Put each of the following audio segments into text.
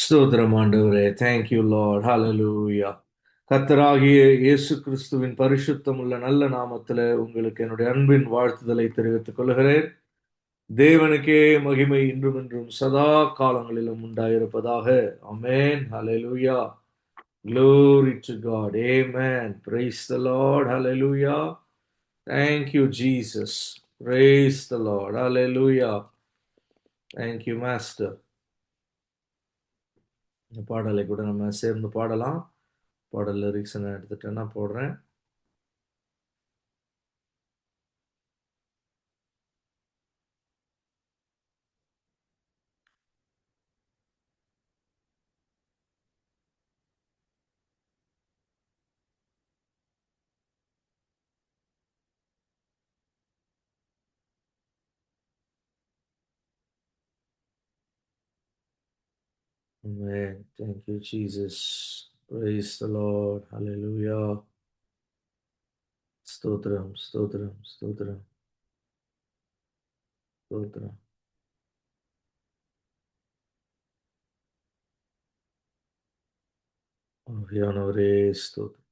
ஸ்தோத்திரம் ஆண்டவரே. Thank you Lord. Hallelujah. கர்த்தராகிய இயேசு கிறிஸ்துவின் பரிசுத்தமுள்ள நல்ல நாமத்திலே உங்களுக்கு என்னுடைய அன்பின் வாழ்த்துதலை தெரிவித்துக் கொள்கிறேன். தேவனுக்கே மகிமை இன்றும் என்றும் சதா காலங்களிலும் உண்டாயிருப்பதாக. ஆமென். ஹalleluya. Glory to God. Amen. Praise the Lord. Hallelujah. Thank you, Jesus. Praise the Lord. Hallelujah. Thank you, Master. இந்த பாடலை கூட நம்ம சேர்ந்து பாடலாம். பாடல் லிரிக்ஸ் நான் எடுத்துட்டேன்னா போடுறேன். Amen. Thank you, Jesus. Praise the Lord. Hallelujah. ஸ்தோத்திரம், ஸ்தோத்திரம், ஸ்தோத்திரம், ஸ்தோத்திரம். ஆவியானவரே ஸ்தோத்திரம்.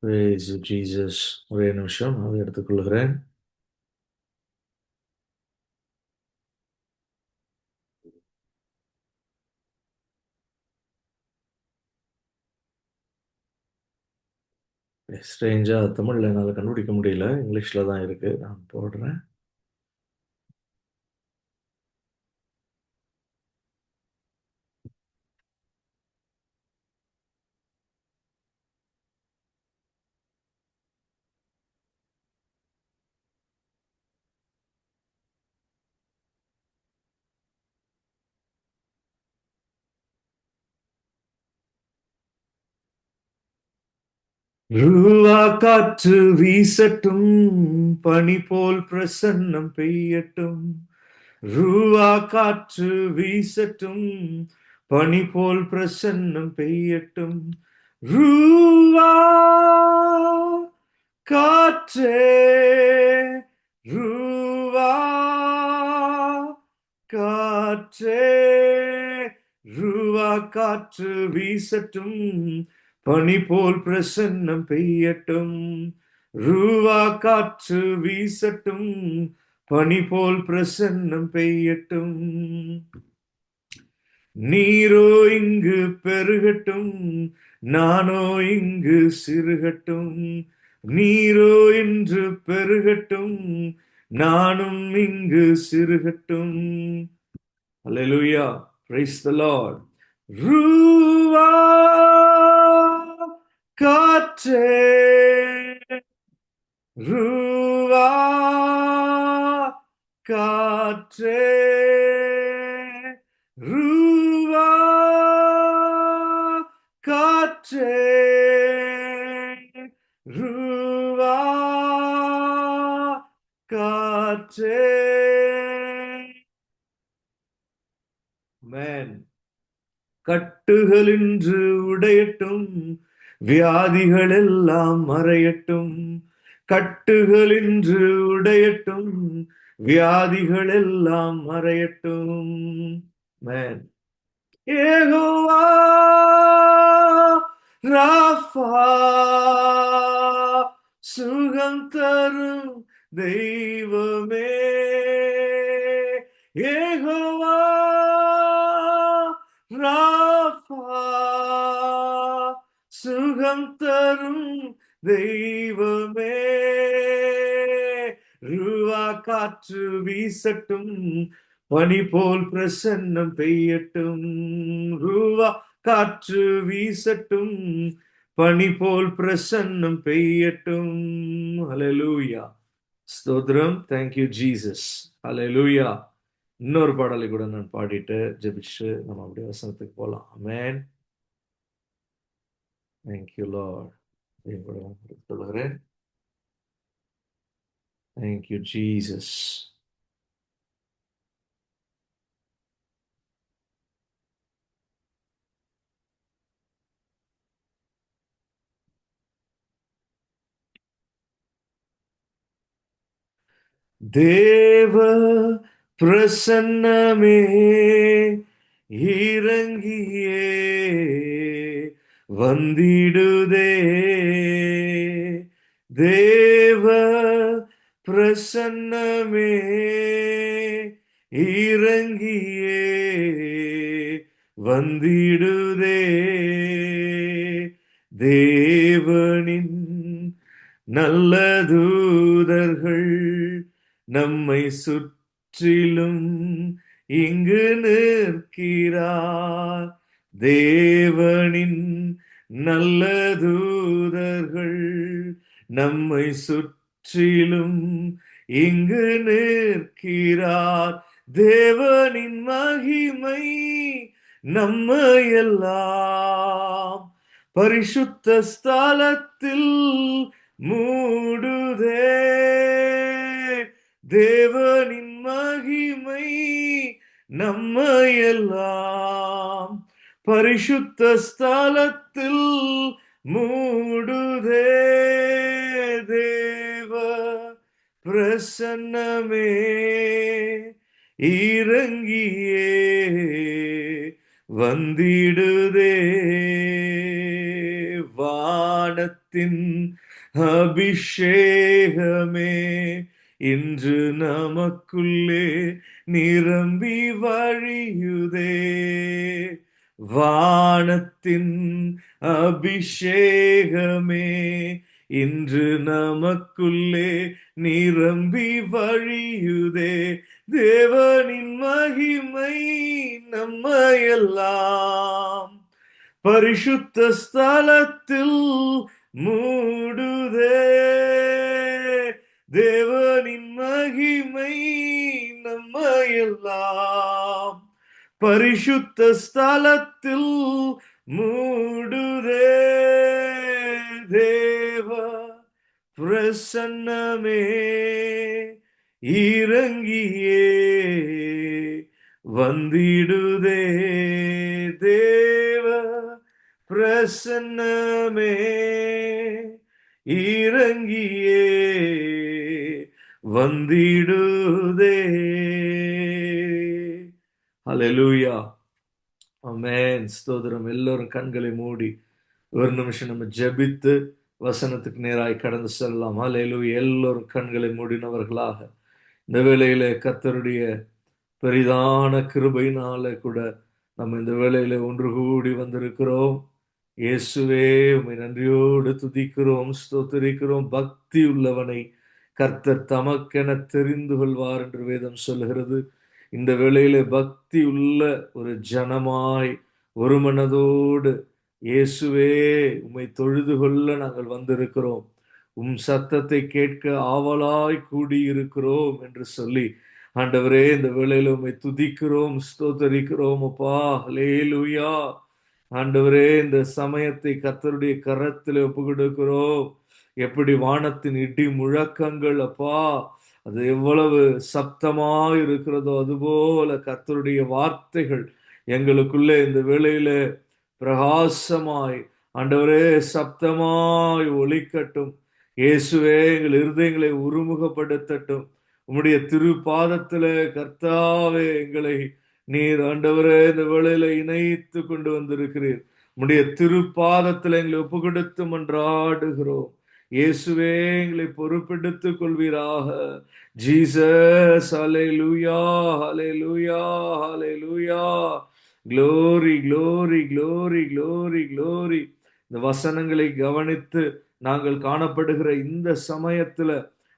Praise you, Jesus. ஒரே நிமிஷம் அதை எடுத்துக்கொள்கிறேன். ஸ்ட்ரேஞ்சா தமிழ்ல என்னால் கண்டுபிடிக்க முடியல. இங்கிலீஷ்ல தான் இருக்கு. நான் போடுறேன். ரூவா காற்று வீசட்டும், பனி போல் பிரசன்னம் பெய்யட்டும். ரூவா காற்று வீசட்டும், பனி போல் பிரசன்னம் பெய்யட்டும். ரூவா காற்றே, ரூவா காற்றே, ரூவா காற்று வீசட்டும், பனி போல் பிரசன்னம் பெய்யட்டும். ரூவா காற்று வீசட்டும், பனி போல் பிரசன்னம் பெய்யட்டும். நீரோ இங்கு பெருகட்டும், நானோ இங்கு சிறுகட்டும். நீரோ இன்று பெருகட்டும், நானும் இங்கு சிறுகட்டும். Hallelujah. Praise the Lord. ரூவா காற்றே, ரூவா காற்றே, ரூவா காற்றே, ரூவா காற்றே. Amen. கட்டுகள் இன்று உடையட்டும், வியாதிகள் எல்லாம் மறையட்டும். கட்டுகள் இன்று உடையட்டும், வியாதிகள் எல்லாம் மறையட்டும். Amen. யெகோவா ராஃபா, சுகம் தரும் தெய்வமே. யெகோவா ராஃபா, சுகம் தரும் தெய்வமே. ரூவா காற்று வீசட்டும், பனி போல் பிரசன்னம் பெய்யட்டும். ரூவா காற்று வீசட்டும், பனி போல் பிரசன்னம் பெய்யட்டும். ஹalleluya. ஸ்தோத்திரம். Thank you Jesus. ஹalleluya. இன்னொரு பாடலை கூட நான் பாடிட்டு ஜெபிச்சு நம்ம அப்படியே வசனத்துக்கு போலாம். ஆமென். Thank you Lord. இதையும் கூட நான் சொல்லுகிறேன். Thank you Jesus. தேவ பிரசன்னமே இறங்கியே வந்திடுதே. தேவ பிரசன்னமே இறங்கியே வந்திடுதே. தேவனின் நல்ல தூதர்கள் நம்மை சுற்றிலும் இங்கு நிற்கிறார். தேவனின் நல்ல தூதர்கள் நம்மை சுற்றிலும் இங்கு நிற்கிறார். தேவனின் மகிமை நம்மையெல்லாம் பரிசுத்த ஸ்தலத்தில் மூடுதே. தேவனின் மகிமை நம்மையெல்லாம் பரிசுத்த ஸ்தலத்தில் மூடுதே. தேவ பிரசன்னமே இறங்கியே வந்திடுதே. வானத்தின் அபிஷேகமே இன்று நமக்குள்ளே நிரம்பி வழியுதே. வானத்தின் அபிஷேகமே இன்று நமக்குள்ளே நிரம்பி வழியுதே. தேவனின் மகிமை நம்மையெல்லாம் பரிசுத்த ஸ்தலத்தில் மூடுதே. தேவனின் மகிமை நம்மையெல்லாம் பரிசுத்த ஸ்தலத்தில் மூடுதே. தேவ பிரசன்னமே இறங்கியே வந்திடுதே. தேவ பிரசன்னமே இறங்கியே வந்திடுதே. ஹல்லேலூயா. ஆமென். ஸ்தோத்திரம். எல்லோரும் கண்களை மூடி ஒரு நிமிஷம் நம்ம ஜெபித்து வசனத்துக்கு நேராய் கடந்து செல்லலாம். ஹல்லேலூயா. எல்லோரும் கண்களை மூடினவர்களாக இந்த வேளையிலே கர்த்தருடைய பெரிதான கிருபையினால கூட நம்ம இந்த வேளையில ஒன்று கூடி வந்திருக்கிறோம். இயேசுவே, உம்மை நன்றியோடு துதிக்கிறோம், ஸ்தோத்திரிக்கிறோம். பக்தி உள்ளவனை கர்த்தர் தமக்கென தெரிந்து கொள்வார் என்று வேதம் சொல்லுகிறது. இந்த வேளையில பக்தி உள்ள ஒரு ஜனமாய் ஒரு மனதோடு இயேசுவே உம்மை தொழுது கொள்ள நாங்கள் வந்திருக்கிறோம். உம் சத்தத்தை கேட்க ஆவலாய் கூடியிருக்கிறோம் என்று சொல்லி, ஆண்டவரே, இந்த வேளையில உம்மை துதிக்கிறோம், ஸ்தோத்தரிக்கிறோம் அப்பா. ஹல்லேலூயா. ஆண்டவரே, இந்த சமயத்தை கர்த்தருடைய கரத்தில் ஒப்பு கொடுக்கிறோம். எப்படி வானத்தின் இடி முழக்கங்கள் அப்பா, அது எவ்வளவு சப்தமாய் இருக்கிறதோ அதுபோல கர்த்தருடைய வார்த்தைகள் எங்களுக்குள்ளே இந்த வேளையில பிரகாசமாய், ஆண்டவரே, சப்தமாய் ஒலிக்கட்டும். இயேசுவே, எங்கள் இருதயங்களை உருமுகப்படுத்தட்டும். உம்முடைய திருப்பாதத்திலே கர்த்தாவே எங்களை நீர், ஆண்டவரே, இந்த வேளையில இணைத்து கொண்டு வந்திருக்கிறீர். உம்முடைய திருப்பாதத்தில் எங்களை ஒப்பு கொடுத்து மன்றாடுகிறோம். இயேசுவே, எங்களை பொறுப்பெடுத்துக் கொள்வீராக. Jesus, hallelujah, hallelujah, hallelujah. Glory, glory, glory, glory, glory. இந்த வசனங்களை கவனித்து நாங்கள் காணப்படுகிற இந்த சமயத்துல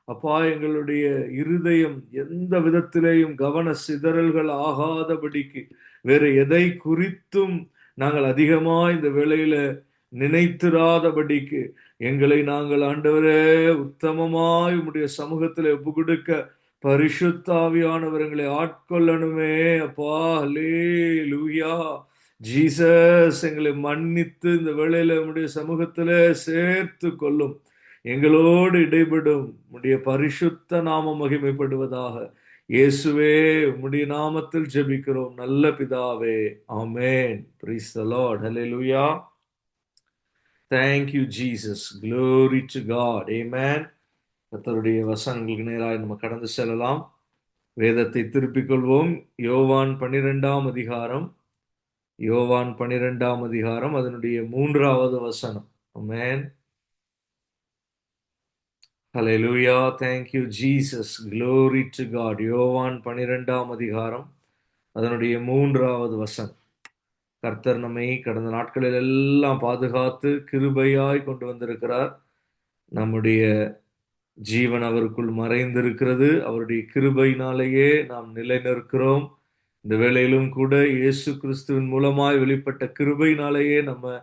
அப்பா, எங்களுடைய இருதயம் எந்த விதத்திலேயும் கவன சிதறல்கள் ஆகாதபடிக்கு வேற எதை குறித்தும் நாங்கள் அதிகமாய் இந்த வேளையில நினைத்திராதபடிக்கு எங்களை நாங்கள், ஆண்டவரே, உத்தமமாய் உம்முடைய சமூகத்தில் ஒப்பு கொடுக்க பரிசுத்த ஆவியானவர் எங்களை ஆட்கொள்ளணுமே அப்பா. ஹல்லேலூயா. ஜீசஸ், எங்களை மன்னித்து இந்த வேளையில உம்முடைய சமூகத்திலே சேர்த்து கொள்ளும். எங்களோடு இடைபடும். உம்முடைய பரிசுத்த நாமம் மகிமைப்படுவதாக. இயேசுவே, உம்முடைய நாமத்தில் ஜெபிக்கிறோம் நல்ல பிதாவே. ஆமென். Praise the Lord. Hallelujah. Thank you, Jesus. Glory to God. Amen. கர்த்தருடைய வசனங்களுக்கு நேராக நம்ம கடந்து செல்லலாம். வேதத்தை திருப்பிக் கொள்வோம். யோவான் 12ஆம் அதிகாரம், யோவான் 12ஆம் அதிகாரம், அதனுடைய 3வது வசனம். ஆமென். ஹalleluya. Thank you Jesus. Glory to God. யோவான் 12ஆம் அதிகாரம், அதனுடைய 3வது வசனம். கர்த்தர் நம்மை கடந்த நாட்களில் எல்லாம் பாதுகாத்து கிருபையாய் கொண்டு வந்திருக்கிறார். நம்முடைய ஜீவன் அவருக்குள் மறைந்திருக்கிறது. அவருடைய கிருபையினாலேயே நாம் நிலை நிற்கிறோம். இந்த வேளையிலும் கூட இயேசு கிறிஸ்துவின் மூலமாய் வெளிப்பட்ட கிருபையினாலேயே நம்ம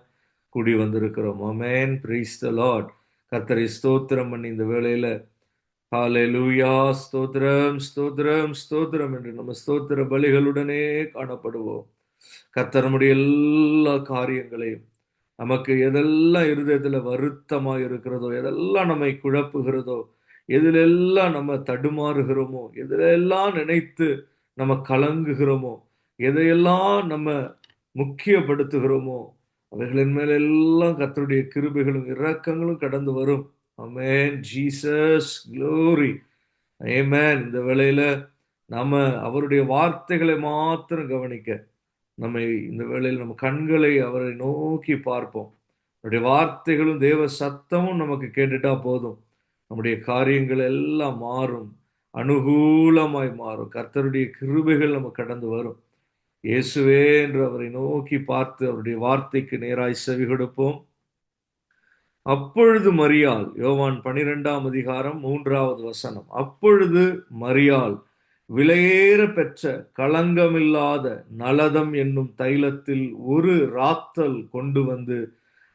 கூடி வந்திருக்கிறோம். ஆமென். Praise the Lord. கர்த்தரை ஸ்தோத்திரம் பண்ணி இந்த வேளையில ஹalleluya, ஸ்தோத்திரம் ஸ்தோத்திரம் ஸ்தோத்திரம் என்று நம்ம ஸ்தோத்திர பலிகளுடனே காணப்படுவோம். கர்த்தர் நம்முடைய எல்லா காரியங்களையும், நமக்கு எதெல்லாம் இருதயத்துல வருத்தமா இருக்கிறதோ, எதெல்லாம் நம்மை குழப்புகிறதோ, எதிலெல்லாம் நம்ம தடுமாறுகிறோமோ, எதிலெல்லாம் நினைத்து நம்ம கலங்குகிறோமோ, எதையெல்லாம் நம்ம முக்கியப்படுத்துகிறோமோ, அவைகளின் மேல எல்லாம் கர்த்தருடைய கிருபைகளும் இரக்கங்களும் கடந்து வரும். ஆமென். Jesus glory. ஆமென். இந்த வேளையில நாம அவருடைய வார்த்தைகளை மாத்திரம் கவனிக்க, நம்மை இந்த வேளையில் நம்ம கண்களை அவரை நோக்கி பார்ப்போம். அவருடைய வார்த்தைகளும் தேவ சத்தமும் நமக்கு கேட்டுட்டா போதும். நம்முடைய காரியங்கள் எல்லாம் மாறும். அனுகூலமாய் மாறும். கர்த்தருடைய கிருபைகள் நமக்கு கடந்து வரும். இயேசுவே என்று அவரை நோக்கி பார்த்து அவருடைய வார்த்தைக்கு நேராய் செவி கொடுப்போம். அப்பொழுது மரியாள், யோவான் 12ஆம் அதிகாரம் 3வது வசனம். அப்பொழுது மரியாள் விலையேற பெற்ற களங்கமில்லாத நலதம் என்னும் தைலத்தில் ஒரு ராத்தல் கொண்டு வந்து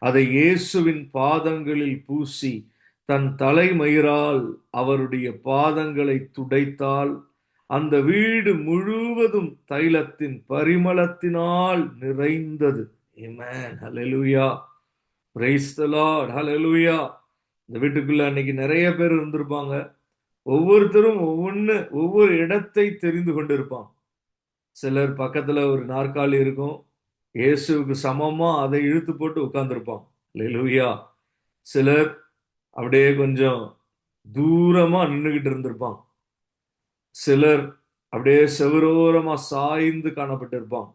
அதை இயேசுவின் பாதங்களில் பூசி தன் தலைமயிரால் அவருடைய பாதங்களை துடைத்தாள். அந்த வீடு முழுவதும் தைலத்தின் பரிமளத்தினால் நிறைந்தது. Amen. Hallelujah. Praise the Lord. Hallelujah. இந்த வீட்டுக்குள்ள அன்னைக்கு நிறைய பேர் இருந்திருப்பாங்க. ஒவ்வொருத்தரும் ஒவ்வொரு இடத்தை தெரிந்து கொண்டிருப்பான். சிலர் பக்கத்துல ஒரு நாற்காலி இருக்கும். இயேசுவுக்கு சமமா அதை இழுத்து போட்டு உட்கார்ந்திருப்பான். அல்லேலூயா. சிலர் அப்படியே கொஞ்சம் தூரமா நின்னுகிட்டு இருந்திருப்பான். சிலர் அப்படியே செவுரோரமா சாய்ந்து காணப்பட்டிருப்பான்.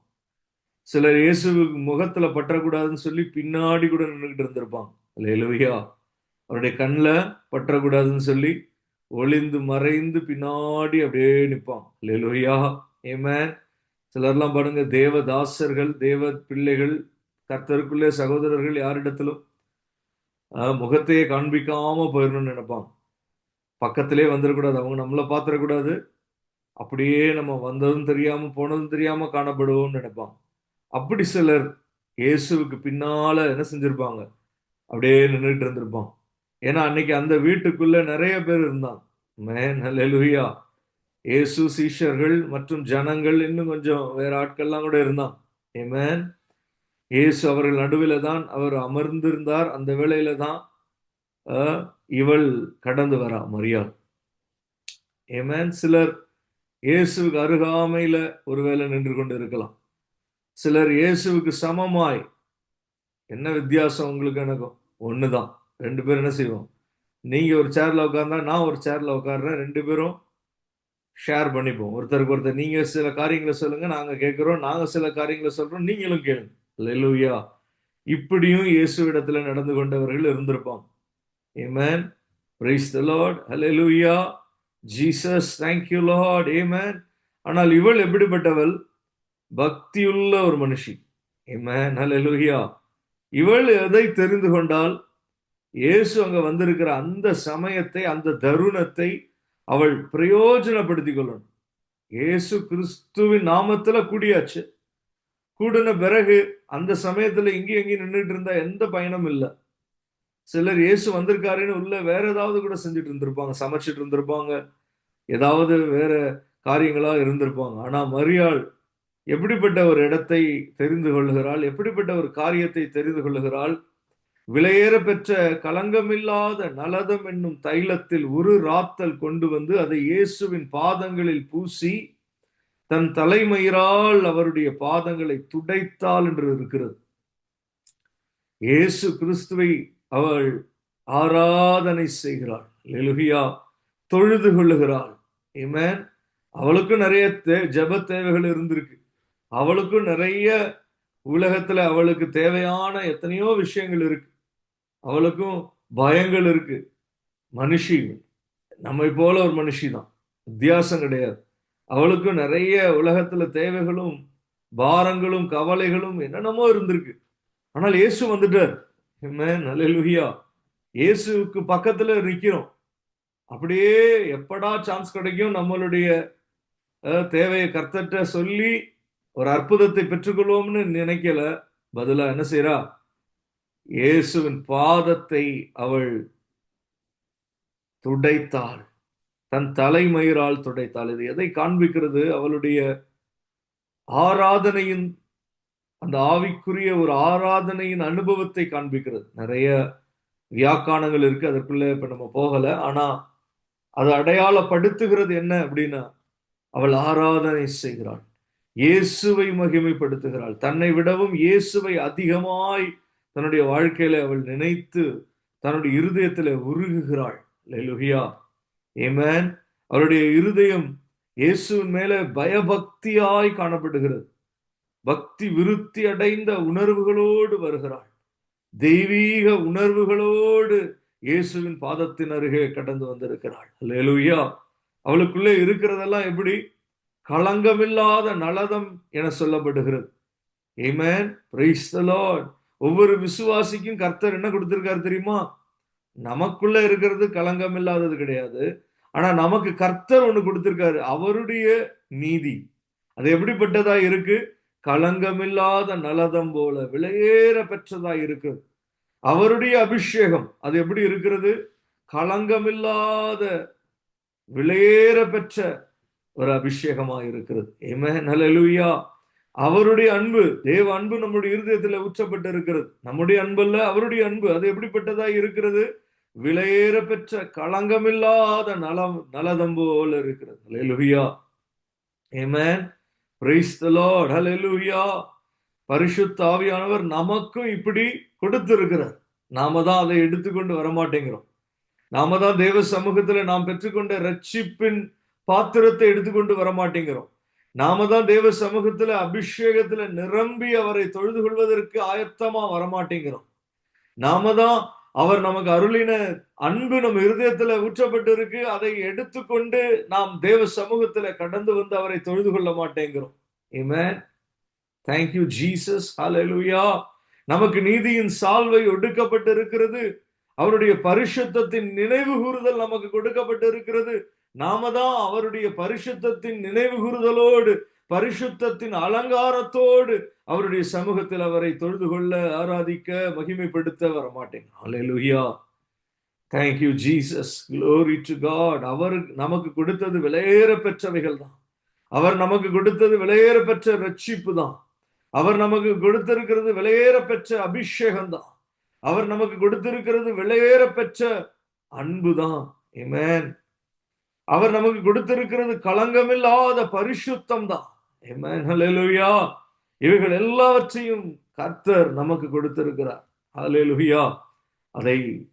சிலர் இயேசுவுக்கு முகத்துல பற்றக்கூடாதுன்னு சொல்லி பின்னாடி கூட நின்னுகிட்டு இருந்திருப்பான். அல்லேலூயா. அவருடைய கண்ணுல பற்றக்கூடாதுன்னு சொல்லி ஒளிந்து மறைந்து பின்னாடி அப்படியே நிற்பான். அல்லேலூயா. ஆமென். சிலர்லாம் பாருங்க, தேவதாசர்கள், தேவ பிள்ளைகள், கர்த்தருக்குள்ளே சகோதரர்கள் யாரிடத்திலும் முகத்தையே காண்பிக்காம போயிடணும்னு நினைப்பான். பக்கத்திலே வந்துடக்கூடாது, அவங்க நம்மளை பார்த்துடக்கூடாது, அப்படியே நம்ம வந்ததும் தெரியாம போனதும் தெரியாம காணப்படுவோம்னு நினைப்பான். அப்படி சிலர் இயேசுவுக்கு பின்னால என்ன செஞ்சிருப்பாங்க, அப்படியே நின்றுட்டு இருந்திருப்பான். ஏன்னா அன்னைக்கு அந்த வீட்டுக்குள்ள நிறைய பேர் இருந்தான். மேன் ஹல்லேலூயா. இயேசு, சீஷர்கள் மற்றும் ஜனங்கள், இன்னும் கொஞ்சம் வேற ஆட்கள்லாம் கூட இருந்தான். ஆமென். இயேசு அவர்கள் நடுவில் தான் அவர் அமர்ந்திருந்தார். அந்த வேளையில தான் இவள் கடந்து வரா, மரியாள். ஆமென். சிலர் இயேசுவுக்கு அருகாமையில ஒருவேளை நின்று கொண்டு இருக்கலாம். சிலர் இயேசுவுக்கு சமமாய். என்ன வித்தியாசம் உங்களுக்கு எனக்கும்? ஒண்ணுதான். 2 பேரும் என்ன செய்வோம்? நீங்க ஒரு சேர்ல உட்கார்ந்தா நான் ஒரு சேர்ல உட்கார்றேன். 2 பேரும் ஷேர் பண்ணிப்போம். ஒருத்தருக்கு ஒருத்தர், நீங்க சில காரியங்களை சொல்லுங்க, நாங்க கேட்கிறோம். நாங்க சில காரியங்களை சொல்றோம், நீங்களும் கேளுங்க. அல்லேலூயா. இப்படியும் இயேசுவிடத்துல நடந்து கொண்டவர்கள் இருந்திருப்பாங்க. Amen. Praise the Lord. Hallelujah. Jesus, thank you Lord. Amen. ஆனால் இவள் எப்படிப்பட்டவள்? பக்தியுள்ள ஒரு மனுஷி. ஆமென். ஹல்லேலூயா. இவள் எதை தெரிந்து கொண்டால், இயேசு அங்க வந்திருக்கிற அந்த சமயத்தை, அந்த தருணத்தை அவள் பிரயோஜனப்படுத்திக் கொள்ளணும். இயேசு கிறிஸ்துவின் நாமத்துல கூடியாச்சு. கூடின பிறகு அந்த சமயத்துல எங்கேயும் நின்றுட்டு இருந்தா எந்த பயனும் இல்லை. சிலர் இயேசு வந்திருக்காருன்னு உள்ள வேற ஏதாவது கூட செஞ்சுட்டு இருந்திருப்பாங்க, சமைச்சிட்டு இருந்திருப்பாங்க, ஏதாவது வேற காரியங்களா இருந்திருப்பாங்க. ஆனா மரியாள் எப்படிப்பட்ட ஒரு இடத்தை தெரிந்து கொள்ளுகிறாள், எப்படிப்பட்ட ஒரு காரியத்தை தெரிந்து கொள்ளுகிறாள்? விலையேற பெற்ற களங்கமில்லாத நலதம் என்னும் தைலத்தில் ஒரு ராத்தல் கொண்டு வந்து அதை இயேசுவின் பாதங்களில் பூசி தன் தலைமயிரால் அவருடைய பாதங்களை துடைத்தாள் என்று இருக்கிறது. இயேசு கிறிஸ்துவை அவள் ஆராதனை செய்கிறாள். அல்லேலூயா. தொழுது கொள்ளுகிறாள். ஆமென். அவளுக்கும் நிறைய ஜெப தேவைகள் இருந்திருக்கு. அவளுக்கும் நிறைய உலகத்துல அவளுக்கு தேவையான எத்தனையோ விஷயங்கள் இருக்கு. அவளுக்கும் பயங்கள் இருக்கு. மனுஷி, நம்மை போல ஒரு மனுஷி தான், வித்தியாசம் கிடையாது. அவளுக்கும் நிறைய உலகத்துல தேவைகளும் பாரங்களும் கவலைகளும் என்னென்னமோ இருந்திருக்கு. ஆனால் இயேசு வந்துட்டார். ஆமென். அல்லேலூயா. இயேசுவுக்கு பக்கத்துல நிக்கிறோம். அப்படியே எப்படா சான்ஸ் கிடைக்கும் நம்மளுடைய தேவையை கர்த்தர்ட்ட சொல்லி ஒரு அற்புதத்தை பெற்றுக்கொள்வோம்னு நினைக்கல. பதிலா என்ன செய்றா? இயேசுவின் பாதத்தை அவள் துடைத்தாள். தன் தலைமயிரால் துடைத்தாள். இது எதை காண்பிக்கிறது? அவளுடைய ஆராதனையின், அந்த ஆவிக்குரிய ஒரு ஆராதனையின் அனுபவத்தை காண்பிக்கிறது. நிறைய வியாக்கானங்கள் இருக்கு, அதற்குள்ள இப்ப நம்ம போகல. ஆனா அது அடையாளப்படுத்துகிறது என்ன அப்படின்னா, அவள் ஆராதனை செய்கிறாள், இயேசுவை மகிமைப்படுத்துகிறாள். தன்னை விடவும் இயேசுவை அதிகமாய் தன்னுடைய வாழ்க்கையில அவள் நினைத்து தன்னுடைய இருதயத்தில் உருகுகிறாள். அல்லேலூயா. ஆமென். அவருடைய இருதயம் இயேசுவின் மேல பயபக்தியாய் காணப்படுகிறது. பக்தி விருத்தி அடைந்த உணர்வுகளோடு வருகிறாள். தெய்வீக உணர்வுகளோடு இயேசுவின் பாதத்தின் அருகே கடந்து வந்திருக்கிறாள். அல்லேலூயா. அவளுக்குள்ளே இருக்கிறதெல்லாம் எப்படி? களங்கமில்லாத நலதம் என சொல்லப்படுகிறது. ஆமென். Praise the Lord. ஒவ்வொரு விசுவாசிக்கும் கர்த்தர் என்ன கொடுத்திருக்காரு தெரியுமா? நமக்குள்ள இருக்கிறது களங்கம் இல்லாதது கிடையாது. ஆனா நமக்கு கர்த்தர் ஒண்ணு கொடுத்திருக்காரு, அவருடைய நீதி. அது எப்படிப்பட்டதா இருக்கு? களங்கமில்லாத நலதம் போல விலையேற பெற்றதா இருக்கு. அவருடைய அபிஷேகம் அது எப்படி இருக்கிறது? களங்கமில்லாத விலையேற பெற்ற ஒரு அபிஷேகமா இருக்கிறது. ஆமென். ஹல்லேலூயா. அவருடைய அன்பு, தேவ அன்பு நம்முடைய இருதயத்தில் ஊற்றப்பட்டு இருக்கிறது. நம்முடைய அன்பு அல்ல, அவருடைய அன்பு. அது எப்படிப்பட்டதா இருக்கிறது? விலையேற பெற்ற களங்கமில்லாத நலதம் போல இருக்கிறது. Hallelujah. Amen. Praise the Lord. Hallelujah. பரிசுத்த ஆவியானவர் நமக்கும் இப்படி கொடுத்திருக்கிறார். நாம தான் அதை எடுத்துக்கொண்டு வரமாட்டேங்கிறோம். நாம தான் தேவ சமூகத்துல நாம் பெற்றுக்கொண்ட ரட்சிப்பின் பாத்திரத்தை எடுத்துக்கொண்டு வரமாட்டேங்கிறோம். நாம தான் தேவ சமூகத்துல அபிஷேகத்துல நிரம்பி அவரை தொழுது கொள்வதற்கு ஆயத்தமா வரமாட்டேங்கிறோம். நாம தான் அவர் நமக்கு அருளின அன்பு நம்ம இருதயத்துல ஊற்றப்பட்டு இருக்கு, அதை எடுத்துக்கொண்டு நாம் தேவ சமூகத்துல கடந்து வந்து அவரை தொழுது கொள்ள மாட்டேங்கிறோம். ஆமென். Thank you Jesus. Hallelujah. நமக்கு நீதியின் சால்வை ஒடுக்கப்பட்டு இருக்கிறது. அவருடைய பரிசுத்தத்தின் நினைவு கூறுதல் நமக்கு கொடுக்கப்பட்டு இருக்கிறது. நாம தான் அவருடைய பரிசுத்தத்தின் நினைவு கூறுதலோடு, பரிசுத்தத்தின் அலங்காரத்தோடு அவருடைய சமூகத்தில் அவரை தொழுது கொள்ள, ஆராதிக்க, மகிமைப்படுத்த வரமாட்டேங்க. ஹல்லேலூயா. Thank you Jesus. Glory to God. அவர் நமக்கு கொடுத்தது விலையேற பெற்றவைகள் தான். அவர் நமக்கு கொடுத்தது விலையேற பெற்ற ரட்சிப்பு தான். அவர் நமக்கு கொடுத்திருக்கிறது விலையேற பெற்ற அபிஷேகம் தான். அவர் நமக்கு கொடுத்திருக்கிறது விலையேற பெற்ற அன்பு தான். ஆமென். அவர் நமக்கு கொடுத்திருக்கிறது களங்கமில்லாத பரிசுத்தம் தான். ஆமென். ஹல்லேலூயா. இவைகள் எல்லாவற்றையும் கர்த்தர் நமக்கு கொடுத்திருக்கிறார். ஹல்லேலூயா.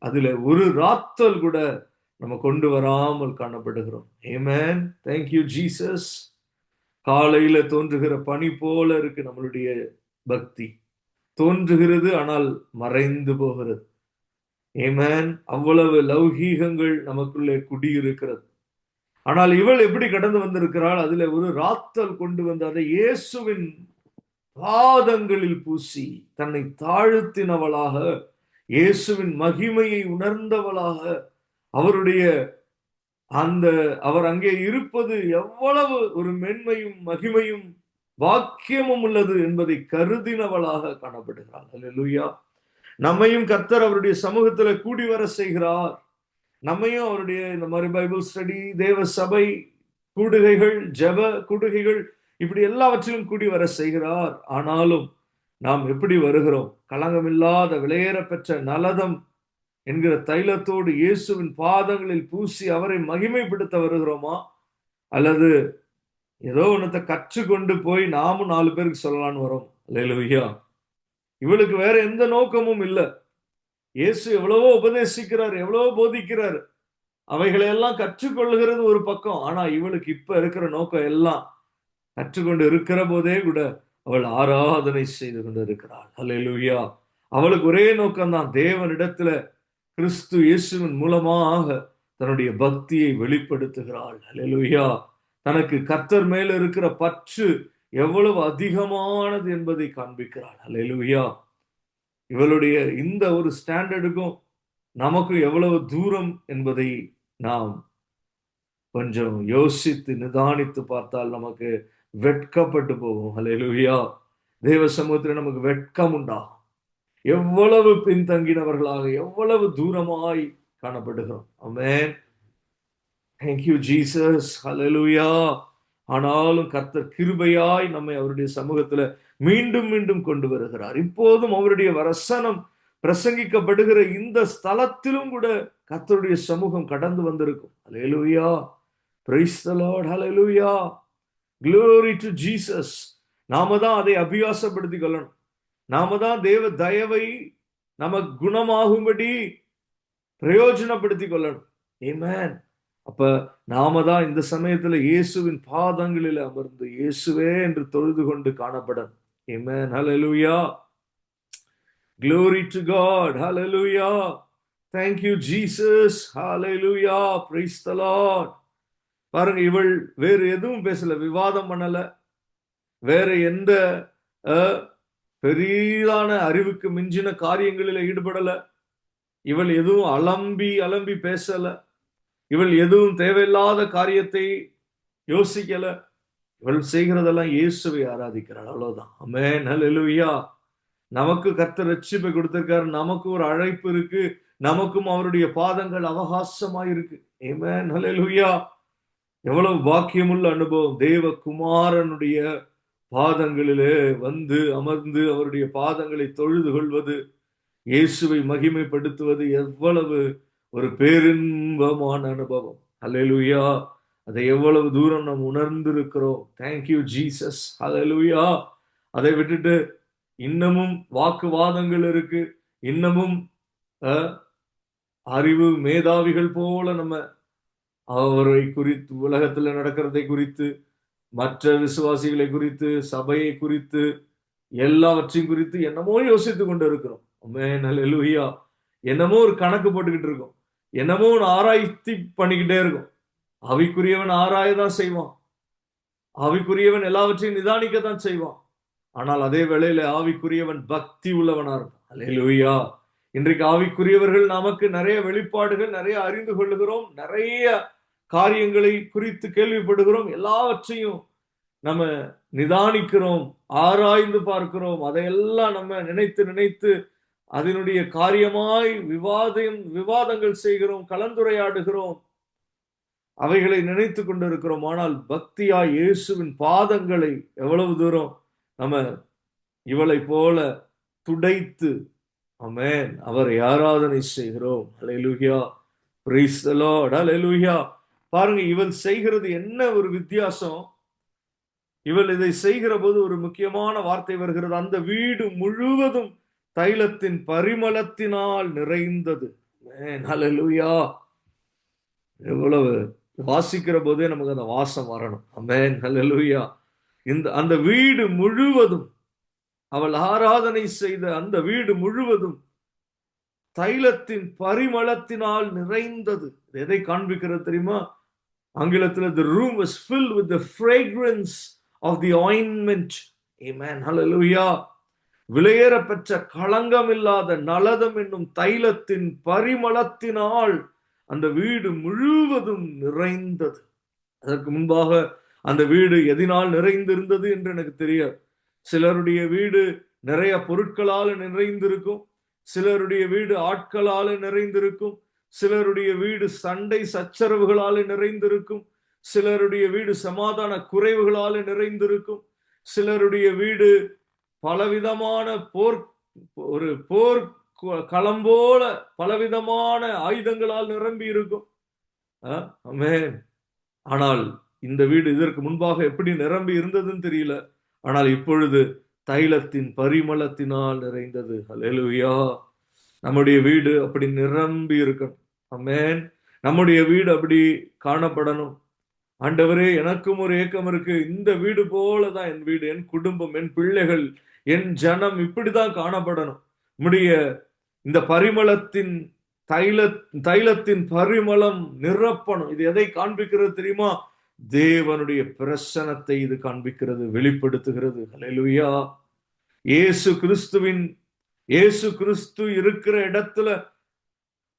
அதிலே ஒரு ராத்தல் கூட நம்ம கொண்டு வராமல் காணப்படுகிறோம். ஆமென். Thank you Jesus. காலையில தோன்றுகிற பனி போல இருக்கு நம்மளுடைய பக்தி. தோன்றுகிறது ஆனால் மறைந்து போகிறது. ஆமென். அவ்வளவு லௌகீகங்கள் நமக்குள்ளே குடியிருக்கிறது. ஆனால் இவள் எப்படி கடந்து வந்திருக்கிறாள்? அதுல ஒரு ராத்தல் கொண்டு வந்து அதை இயேசுவின் பாதங்களில் பூசி தன்னை தாழ்த்தினவளாக, இயேசுவின் மகிமையை உணர்ந்தவளாக, அவருடைய அவர் அங்கே இருப்பது எவ்வளவு ஒரு மென்மையும் மகிமையும் வாக்கியமும் உள்ளது என்பதை கருதினவளாக காணப்படுகிறாள். அல்லேலூயா. நம்மையும் கர்த்தர் அவருடைய சமூகத்துல கூடி வர செய்கிறார். நம்மையும் அவருடைய இந்த மாதிரி பைபிள் ஸ்டடி, தேவ சபை கூடுகைகள், ஜெப கூடுகைகள், இப்படி எல்லாவற்றிலும் கூடி வர செய்கிறார். ஆனாலும் நாம் எப்படி வருகிறோம்? களங்கமில்லாத விலையேற பெற்ற நலதம் என்கிற தைலத்தோடு இயேசுவின் பாதங்களில் பூசி அவரை மகிமைப்படுத்த வருகிறோமா? அல்லது ஏதோ ஒன்னத்தை கற்றுக்கொண்டு போய் நாமும் 4 பேருக்கு சொல்லலான்னு வரோம்? அல்லேலூயா. இவளுக்கு வேற எந்த நோக்கமும் இல்லை. இயேசு எவ்வளவோ உபதேசிக்கிறார், எவ்வளவோ போதிக்கிறார். அவைகளை எல்லாம் கற்றுக்கொள்ளுகிறது ஒரு பக்கம். ஆனா இவளுக்கு இப்ப இருக்கிற நோக்கம் எல்லாம் கற்றுக்கொண்டு இருக்கிற போதே கூட அவள் ஆராதனை செய்து கொண்டு இருக்கிறாள். அல்லேலூயா. அவளுக்கு ஒரே நோக்கம்தான், தேவனிடத்துல கிறிஸ்து இயேசுவின் மூலமாக தன்னுடைய பக்தியை வெளிப்படுத்துகிறாள். அல்லேலூயா. தனக்கு கர்த்தர் மேல இருக்கிற பற்று எவ்வளவு அதிகமானது என்பதை காண்பிக்கிறாள். அல்லேலூயா. இவளுடைய இந்த ஒரு ஸ்டாண்டர்டுக்கும் நமக்கு எவ்வளவு தூரம் என்பதை நாம் கொஞ்சம் யோசித்து நிதானித்து பார்த்தால் நமக்கு வெட்கப்பட்டு போகும். அல்லேலூயா. தேவ சமூகத்தில் நமக்கு வெட்கம் உண்டா? எவ்வளவு பின்தங்கினவர்களாக, எவ்வளவு தூரமாய் காணப்படுகிறோம். ஆமென். Thank you Jesus. Hallelujah. ஆனாலும் கர்த்தர் கிருபையாய் நம்மை அவருடைய சமூகத்துல மீண்டும் மீண்டும் கொண்டு வருகிறார். இப்போதும் அவருடைய வசனம் பிரசங்கிக்கப்படுகிற இந்த ஸ்தலத்திலும் கூட கர்த்தருடைய சமூகம் கடந்து வந்திருக்கும். Hallelujah. Praise the Lord. Hallelujah. Glory to Jesus. நாம தான் அதை அபியாசப்படுத்திக் கொள்ளணும். நாம தான் தேவ தயவை நமக்கு குணமாகும்படி பிரயோஜனப்படுத்திக் கொள்ளணும். Amen. அப்ப நாம தான் இந்த சமயத்துல இயேசுவின் பாதங்களில் அமர்ந்து இயேசுவே என்று தொழுது கொண்டு காணப்படும். Amen. Hallelujah. Glory to God. Hallelujah. Thank you Jesus. Hallelujah. Praise the Lord. பாருங்க, இவள் வேறு எதுவும் பேசல, விவாதம் பண்ணல, வேற எந்த பெரிதான அறிவுக்கு மிஞ்சின காரியங்களில் ஈடுபடல. இவள் எதுவும் அலம்பி பேசல. இவள் எதுவும் தேவையில்லாத காரியத்தை யோசிக்கல. இவள் செய்கிறதெல்லாம் இயேசுவை ஆராதிக்கிறாள். அவ்வளவுதான். ஆமென். ஹல்லேலூயா. நமக்கு கர்த்தர் ரட்சிப்பை கொடுத்திருக்காரு. நமக்கு ஒரு அழைப்பு இருக்கு. நமக்கும் அவருடைய பாதங்கள் அவகாசமாய் இருக்கு. ஆமென். ஹல்லேலூயா. எவ்வளவு பாக்கியமுள்ள அனுபவம். தேவகுமாரனுடைய பாதங்களிலே வந்து அமர்ந்து அவருடைய பாதங்களை தொழுது கொள்வது, இயேசுவை மகிமைப்படுத்துவது எவ்வளவு ஒரு பேரின்பமான அனுபவம். அல்லேலூயா. அதை எவ்வளவு தூரம் நாம் உணர்ந்திருக்கிறோம். Thank you Jesus. அல்லேலூயா. அதை விட்டுட்டு இன்னமும் வாக்குவாதங்கள் இருக்கு. இன்னமும் அறிவு மேதாவிகள் போல நம்ம அவரை குறித்து, உலகத்துல நடக்கிறதை குறித்து, மற்ற விசுவாசிகளை குறித்து, சபையை குறித்து, எல்லாவற்றையும் குறித்து என்னமோ யோசித்துக் கொண்டு இருக்கிறோம். ஆமென். அல்லேலூயா. என்னமோ ஒரு கணக்கு போட்டுக்கிட்டு இருக்கோம். என்னமோ ஒரு ஆராய்ச்சி பண்ணிக்கிட்டே இருக்கும். ஆவிக்குரியவன் ஆராயதான் செய்வான். ஆவிக்குரியவன் எல்லாவற்றையும் நிதானிக்கத்தான் செய்வான். ஆனால் அதே வேளையில ஆவிக்குரியவன் பக்தி உள்ளவனா இருக்கும். அல்லேலூயா. இன்றைக்கு ஆவிக்குரியவர்கள் நமக்கு நிறைய வெளிப்பாடுகள், நிறைய அறிந்து கொள்ளுகிறோம், நிறைய காரியங்களை குறித்து கேள்விப்படுகிறோம். எல்லாவற்றையும் நம்ம நிதானிக்கிறோம், ஆராய்ந்து பார்க்கிறோம். அதையெல்லாம் நம்ம நினைத்து அதனுடைய காரியமாய் விவாதங்கள் செய்கிறோம், கலந்துரையாடுகிறோம், அவைகளை நினைத்து கொண்டிருக்கிறோம். ஆனால் பக்தியாய் இயேசுவின் பாதங்களை எவ்வளவு தூரம் நம்ம இவளை போல துடைத்து, ஆமென், அவரை ஆராதனை செய்கிறோம். Alleluia. Praise the Lord. Alleluia. பாருங்க, இவள் செய்கிறது என்ன ஒரு வித்தியாசம். இவள் இதை செய்கிற போது ஒரு முக்கியமான வார்த்தை வருகிறது. அந்த வீடு முழுவதும் தைலத்தின் பரிமளத்தினால் நிறைந்தது. அல்லேலூயா. எவ்வளவு வாசிக்கிற போதே நமக்கு அந்த வாசம் வரணும். ஆமென். அல்லேலூயா. அந்த வீடு முழுவதும், அவள் ஆராதனை செய்த அந்த வீடு முழுவதும் தைலத்தின் பரிமளத்தினால் நிறைந்தது. எதை காண்பிக்கிறது தெரியுமா? ஆங்கிலத்தில் the room was filled with the fragrance of the ointment. Amen. Hallelujah. விலையேறப்பெற்ற களங்கமில்லாத நலதம் என்னும் தைலத்தின் பரிமளத்தினால் அந்த வீடு முழுவதும் நிறைந்தது. அதற்கு முன்பாக அந்த வீடு எதினால் நிறைந்திருந்தது என்று எனக்கு தெரியாது. சிலருடைய வீடு நிறைய பொருட்களால் நிறைந்திருக்கும். சிலருடைய வீடு ஆட்களால் நிறைந்திருக்கும். சிலருடைய வீடு சண்டை சச்சரவுகளால் நிறைந்திருக்கும். சிலருடைய வீடு சமாதான குறைவுகளால் நிறைந்திருக்கும். சிலருடைய வீடு பலவிதமான போர் களம் போல பலவிதமான ஆயுதங்களால் நிரம்பி இருக்கும். ஆமென். ஆனால் இந்த வீடு இதற்கு முன்பாக எப்படி நிரம்பி இருந்ததுன்னு தெரியல. ஆனால் இப்பொழுது தைலத்தின் பரிமளத்தினால் நிறைந்தது. அல்லேலூயா. நம்முடைய வீடு அப்படி நிரம்பி இருக்கணும். ஆமென். நம்முடைய வீடு அப்படி காணப்படணும். ஆண்டவரே, எனக்கும் ஒரு ஏக்கம் இருக்கு. இந்த வீடு போலதான் என் வீடு, என் குடும்பம், என் பிள்ளைகள், என் ஜனம் இப்படிதான் காணப்படணும். உம்முடைய இந்த பரிமளத்தின் தைல தைலத்தின் பரிமளம் நிரப்பணும். இது எதை காண்பிக்கிறது தெரியுமா? தேவனுடைய பிரசனத்தை இது காண்பிக்கிறது, வெளிப்படுத்துகிறது. ஹல்லேலூயா. இயேசு கிறிஸ்துவின் இயேசு கிறிஸ்து இருக்கிற இடத்துல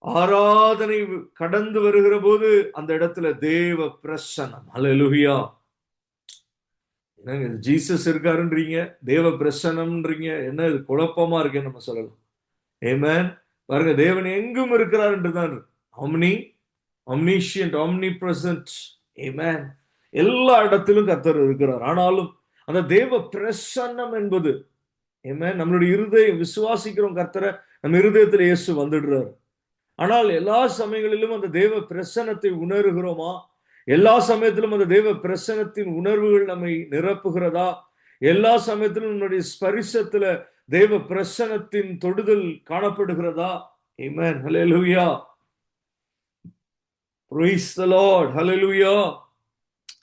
ஆராதனை கடந்து வருகிற போது அந்த இடத்துல தேவ பிரசனம். ஹல்லேலூயா. என்னங்க ஜீசஸ் இருக்காருன்றீங்க, தேவ பிரசனம்ன்றீங்க, என்ன இது குழப்பமா இருக்குன்னு நம்ம சொல்லலாம். ஆமென். பாருங்க, தேவன் எங்கும் இருக்கிறார் என்றுதான். omni omniscient omnipresent. ஆமென். எல்லா இடத்திலும் கர்த்தர் இருக்கிறார். ஆனாலும் அந்த தேவ பிரசன்னம் என்பது, ஆமென், நம்மளுடைய இருதயம் விசுவாசிக்கிறோம் கர்த்தரை, நம்ம இருதயத்தில் இயேசு வந்துடுறார். ஆனால் எல்லா சமயங்களிலும் அந்த தேவ பிரசன்னத்தை உணர்கிறோமா? எல்லா சமயத்திலும் அந்த தேவ பிரசன்னத்தின் உணர்வுகள் நம்மை நிரப்புகிறதா? எல்லா சமயத்திலும் நம்முடைய ஸ்பரிசத்துல தேவ பிரசன்னத்தின் தொடுதல் காணப்படுகிறதா? ஆமென். ஹல்லேலூயா. Praise the Lord. ஹல்லேலூயா.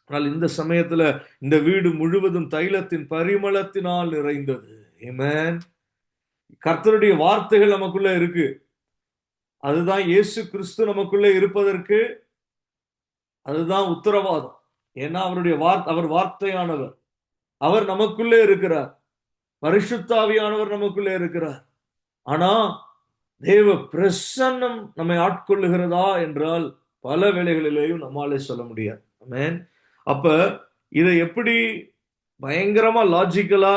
ஆனால் இந்த சமயத்துல இந்த வீடு முழுவதும் தைலத்தின் பரிமளத்தினால் நிறைந்தது. ஆமென். கர்த்தருடைய வார்த்தைகள் நமக்குள்ள இருக்கு. அதுதான் இயேசு கிறிஸ்து நமக்குள்ளே இருப்பதற்கு அதுதான் உத்தரவாதம். ஏன்னா அவர் வார்த்தையானவர். அவர் நமக்குள்ளே இருக்கிறார். பரிசுத்த ஆவியானவர் நமக்குள்ளே இருக்கிறார். ஆனா தேவ பிரசன்னம் நம்மை ஆட்கொள்ளுகிறதா என்றால் பல வேளைகளிலேயும் நம்மாலே சொல்ல முடியாது. ஆமென். அப்ப இதை எப்படி பயங்கரமா லாஜிக்கலா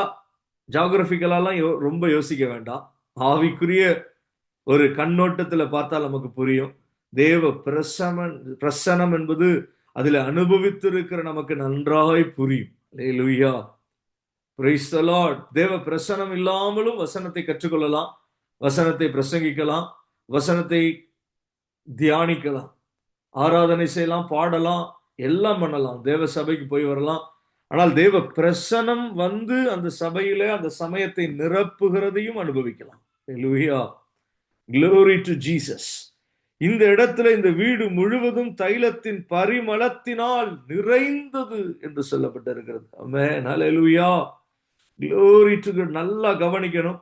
ஜியோகிராபிக்கலாலாம் ரொம்ப யோசிக்க வேண்டாம். ஆவிக்குரிய ஒரு கண்ணோட்டத்துல பார்த்தா நமக்கு புரியும். தேவ பிரசனம் என்பது அதில் அனுபவித்திருக்கிற நமக்கு நன்றாய் புரியும். ஹல்லேலூயா. Praise the Lord. தேவ பிரசனம் இல்லாமலும் வசனத்தை கற்றுக்கொள்ளலாம், வசனத்தை பிரசங்கிக்கலாம், வசனத்தை தியானிக்கலாம், ஆராதனை செய்யலாம், பாடலாம், எல்லாம் பண்ணலாம், தேவ சபைக்கு போய் வரலாம். ஆனால் தேவ பிரசனம் வந்து அந்த சபையில அந்த சமயத்தை நிரப்புகிறதையும் அனுபவிக்கலாம். ஹல்லேலூயா. Glory to Jesus. இந்த இடத்துல இந்த வீடு முழுவதும் தைலத்தின் பரிமளத்தினால் நிறைந்தது என்று சொல்லப்பட்டிருக்கிறது. ஆமென். ஹல்லேலூயா. Glory to God. நல்லா கவனிக்கணும்.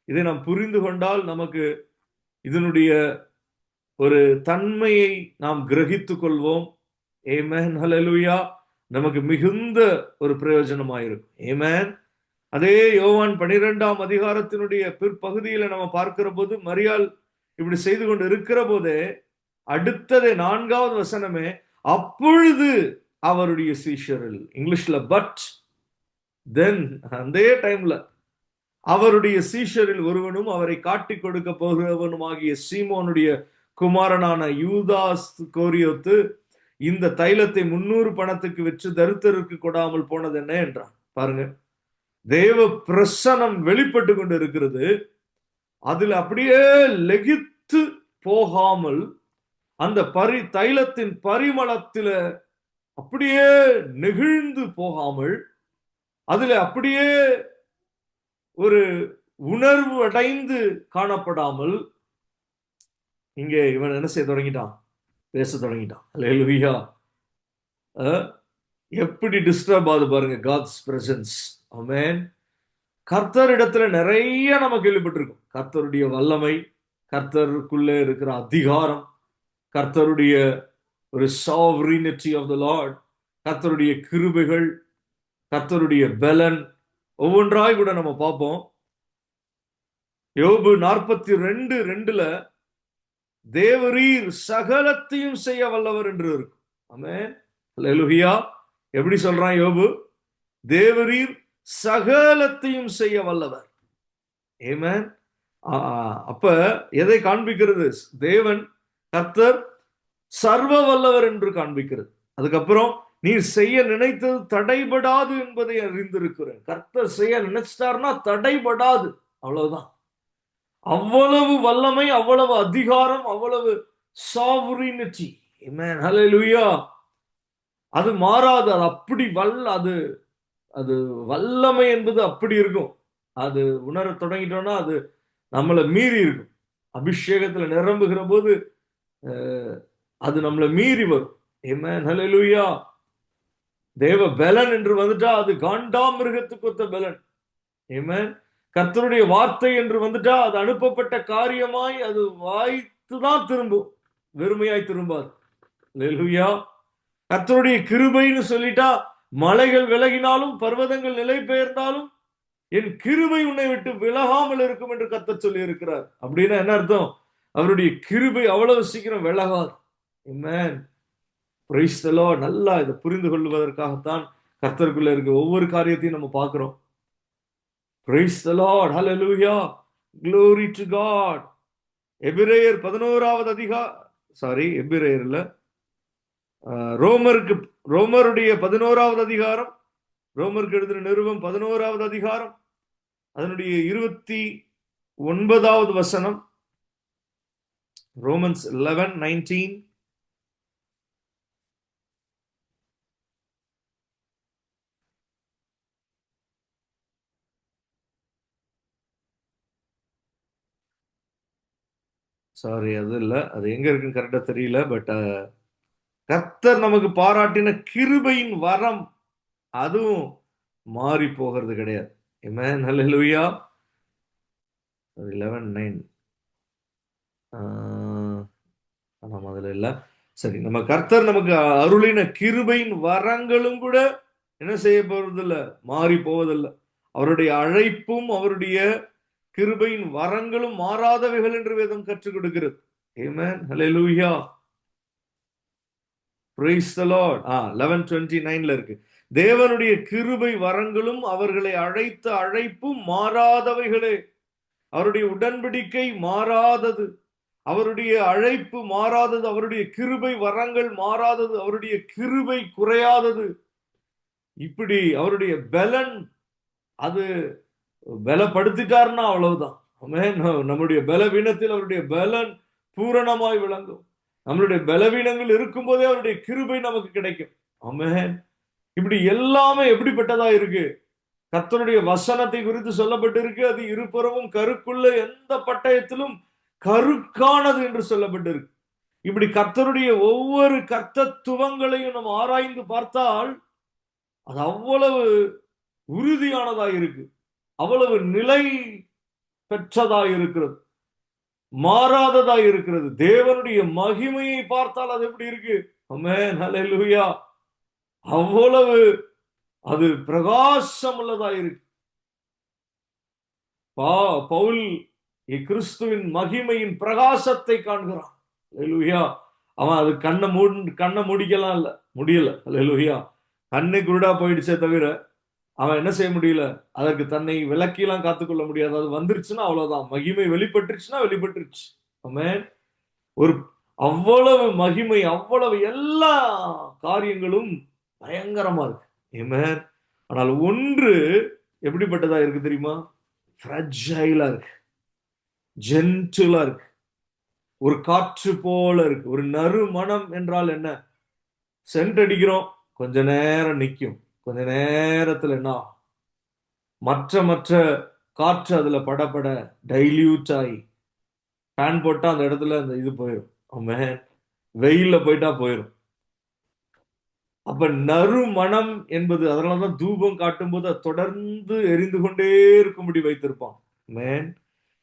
இதை நாம் புரிந்து கொண்டால் நமக்கு இதனுடைய ஒரு தன்மையை நாம் கிரகித்துக் கொள்வோம். ஆமென். ஹல்லேலூயா. நமக்கு மிகுந்த ஒரு பிரயோஜனமாயிருக்கும். ஆமென். அதே யோவான் 12ஆம் அதிகாரத்தினுடைய பிற்பகுதியில நம்ம பார்க்கிற போது மரியாள் இப்படி செய்து கொண்டு இருக்கிற போதே அடுத்ததே 4வது வசனமே, அப்பொழுது அவருடைய சீஷரில், இங்கிலீஷ்ல பட் தென், அந்த டைம்ல அவருடைய சீஷரில் ஒருவனும் அவரை காட்டிக் கொடுக்க போகிறவனுமாகிய சீமோனுடைய குமாரனான யூதாஸ் கோரியோத்து இந்த தைலத்தை 300 பணத்துக்கு விற்று தரித்திரருக்கு கொடாமல் போனது என்ன என்றான். பாருங்க, தேவ பிரசனம் வெளிப்பட்டு கொண்டு இருக்கிறது. அதில் அப்படியே லெகித்து போகாமல் அந்த தைலத்தின் பரிமளத்தில அப்படியே நெகிழ்ந்து போகாமல், அதுல அப்படியே ஒரு உணர்வு அடைந்து காணப்படாமல், இங்கே இவன் என்ன செய்ய தொடங்கிட்டான்? பேச தொடங்கிட்டான். ஹல்லேலூயா. எப்படி டிஸ்டர்ப் ஆகுது பாருங்க காட்ஸ் பிரசன்ஸ். ஆமென். கர்த்தர் இடத்துல நிறைய நம்ம கேள்விப்பட்டிருக்கோம். கர்த்தருடைய வல்லமை, கர்த்தருக்குள்ளே இருக்கிற அதிகாரம், கர்த்தருடைய ஒரு sovereignty of the Lord, கர்த்தருடைய கிருபைகள், கர்த்தருடைய பலன், ஒவ்வொன்றாய் கூட நம்ம பார்ப்போம். யோபு 42:2ல தேவரீர் சகலத்தையும் செய்ய வல்லவர் என்று இருக்கும். ஆமென். ஹல்லேலூயா. எப்படி சொல்றான் யோபு? தேவரீர் சகலத்தையும் செய்ய வல்லவர். ஆமென். அப்ப எதை காண்பிக்கிறது? தேவன் கர்த்தர் சர்வ வல்லவர் என்று காண்பிக்கிறது. அதுக்கப்புறம் நீர் செய்ய நினைத்தது தடைபடாது என்பதை அறிந்திருக்கிறேன். கர்த்தர் செய்ய நினைச்சிட்டார்னா தடைபடாது, அவ்வளவுதான். அவ்வளவு வல்லமை, அவ்வளவு அதிகாரம், அவ்வளவு sovereignty. ஆமென். ஹல்லேலூயா. அது மாறாது. அது அப்படி அது வல்லமை என்பது அப்படி இருக்கும். அது உணர தொடங்கிட்டோம்னா அது நம்மளை மீறி இருக்கும். அபிஷேகத்துல நிரம்புகிற போது அது நம்மளை மீறி வரும். ஆமென், ஹல்லேலூயா. தேவ பலன் என்று வந்துட்டா அது காண்டாமிருகத்துக்கு ஒத்த பலன். ஆமென். கர்த்தருடைய வார்த்தை என்று வந்துட்டா அது அனுப்பப்பட்ட காரியமாய் அது வாய்த்துதான் திரும்பும், வெறுமையாய் திரும்பாது. ஹல்லேலூயா. கர்த்தருடைய கிருபைன்னு சொல்லிட்டா மலைகள் விலகினாலும் பர்வதங்கள் நிலை பெயர்ந்தாலும் என் கிருபை உன்னை விட்டு விலகாமல் இருக்கும் என்று கர்த்தர் சொல்லி இருக்கிறார். அப்படின்னா என்ன அர்த்தம்? அவருடைய கிருபை அவ்வளவு சீக்கிரம் விலகாது. ஆமென். Praise the Lord. நல்லா இதை புரிந்து கொள்வதற்காகத்தான் கர்த்தருக்குள்ள இருக்க ஒவ்வொரு காரியத்தையும் நம்ம பார்க்கிறோம். Price the Lord. Hallelujah. Glory to God. எபிரேயர் 11வது எபிரேயர் இல்ல, ரோமருடைய 11வது அதிகாரம், ரோமருக்கு எழுதின நிருபம் 11வது அதிகாரம் அதனுடைய 29வது வசனம். ரோமன்ஸ் 11:19. சாரி, அது இல்ல, அது எங்க இருக்குன்னு கரெக்டா தெரியல. பட் கர்த்தர் நமக்கு பாராட்டின கிருபையின் வரம் அதுவும் மாறி போகிறது கிடையாது. ஆமென், ஹல்லேலூயா. 11:9 நம்ம அதுல இல்ல. சரி, நம்ம கர்த்தர் நமக்கு அருளின கிருபையின் வரங்களும் கூட என்ன செய்ய போவதில்லை, மாறி போவதில்லை. அவருடைய அழைப்பும் அவருடைய கிருபையின் வரங்களும் மாறாதவைகள் என்று வேதம் கற்றுக் கொடுக்கிறது. ஆமென், ஹல்லேலூயா. Praise the Lord. 11:29ல இருக்கு. தேவனுடைய கிருபை வரங்களும் அவர்களை அழைத்த அழைப்பும் மாறாதவைகளே. அவருடைய உடன்படிக்கை மாறாதது, அவருடைய அழைப்பு மாறாதது, அவருடைய கிருபை வரங்கள் மாறாதது, அவருடைய கிருபை குறையாதது. இப்படி அவருடைய பலன் அது பலப்படுத்திட்டார்னா அவ்வளவுதான். ஆமென். நம்முடைய பலவீனத்தில் அவருடைய பலன் பூரணமாய் விளங்கும். நம்மளுடைய பலவீனங்கள் இருக்கும் போதே அவருடைய கிருபை நமக்கு கிடைக்கும். ஆமென். இப்படி எல்லாமே எப்படிப்பட்டதா இருக்கு? கர்த்தருடைய வசனத்தை குறித்து சொல்லப்பட்டிருக்கு. அது இருபுறமும் கருக்குள்ள எந்த பட்டயத்திலும் கருக்கானது என்று சொல்லப்பட்டிருக்கு. இப்படி கர்த்தருடைய ஒவ்வொரு கர்த்தத்துவங்களையும் நம்ம ஆராய்ந்து பார்த்தால் அது அவ்வளவு உறுதியானதா இருக்கு, அவ்வளவு நிலை பெற்றதா இருக்கிறது, மாறாததா இருக்கிறது. தேவனுடைய மகிமையை பார்த்தால் அது எப்படி இருக்கு? ஆமென், ஹல்லேலூயா. அவ்வளவு அது பிரகாசம் உள்ளதா இருக்கு. பவுல் கிறிஸ்துவின் மகிமையின் பிரகாசத்தை காண்கிறான். ஹல்லேலூயா. அவன் அது கண்ணை முடிக்கலாம் இல்ல, முடியல. ஹல்லேலூயா. கண்ணை குருடா போயிடுச்சே தவிர அவன் என்ன செய்ய முடியல, அதற்கு தன்னை விலக்கிலாம் காத்துக்கொள்ள முடியாது. அது வந்துருச்சுன்னா அவ்வளவுதான். மகிமை வெளிப்பட்டுருச்சுன்னா வெளிப்பட்டுருச்சு. ஆமென். ஒரு அவ்வளவு மகிமை, அவ்வளவு எல்லா காரியங்களும் பயங்கரமா இருக்கு. ஆமென். ஆனால் ஒன்று எப்படிப்பட்டதா இருக்கு தெரியுமா? ஃப்ரஜைலா இருக்கு, ஜென்டிலா இருக்கு, ஒரு காற்று போல இருக்கு. ஒரு நறுமணம் என்றால் என்ன? சென்ட் அடிக்கிறோம், கொஞ்ச நேரம் நிக்கும், கொஞ்ச நேரத்துல என்ன மற்ற காற்று அதுல படப்பட டைல்யூட் ஆகி ஃபேன் போட்டா அந்த இடத்துல அந்த இது போயிடும். ஆமென். வெயில்ல போயிட்டா போயிடும். அப்ப நறுமணம் என்பது, அதனாலதான் தூபம் காட்டும் போது அது தொடர்ந்து எரிந்து கொண்டே இருக்கும்படி வைத்திருப்பான். ஆமென்.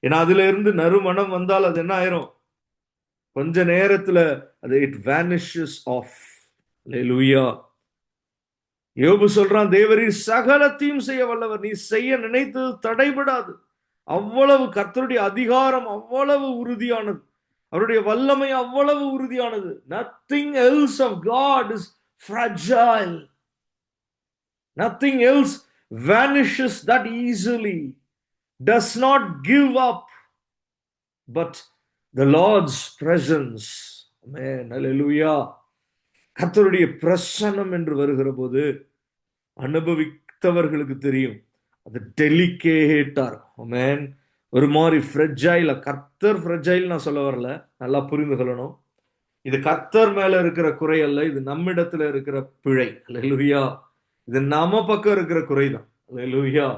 ஏன்னா அதுல இருந்து நறுமணம் வந்தால் அது என்ன ஆயிரும்? கொஞ்ச நேரத்துல அது இட் vanishes off. ஹல்லேலூயா. யோபு சொல்றான், தேவரீர் சகலத்தையும் செய்ய வல்லவர், நீ செய்ய நினைத்தது தடைபடாது. அவ்வளவு கர்த்தருடைய அதிகாரம் அவ்வளவு உறுதியானது, அவருடைய வல்லமை அவ்வளவு உறுதியானது. Nothing else of God is fragile. Nothing else vanishes that easily, does not give up, but the Lord's presence. Amen. Hallelujah. கர்த்தருடைய பிரசன்னம் என்று வருகிற போது அனுபவித்தவர்களுக்கு தெரியும், அது டெலிகேட்டா இருக்கும். ஆமென். ஒரு மாதிரி ஃப்ரெஜைல். கர்த்தர் ஃப்ரெஜைல் நான் சொல்ல வரல, நல்லா புரிந்து கொள்ளணும். இது கர்த்தர் மேல இருக்கிற குறை அல்ல, இது நம்மிடத்துல இருக்கிற பிழை. ஹல்லேலூயா. இது நம்ம பக்கம் இருக்கிற குறைதான். ஹல்லேலூயா.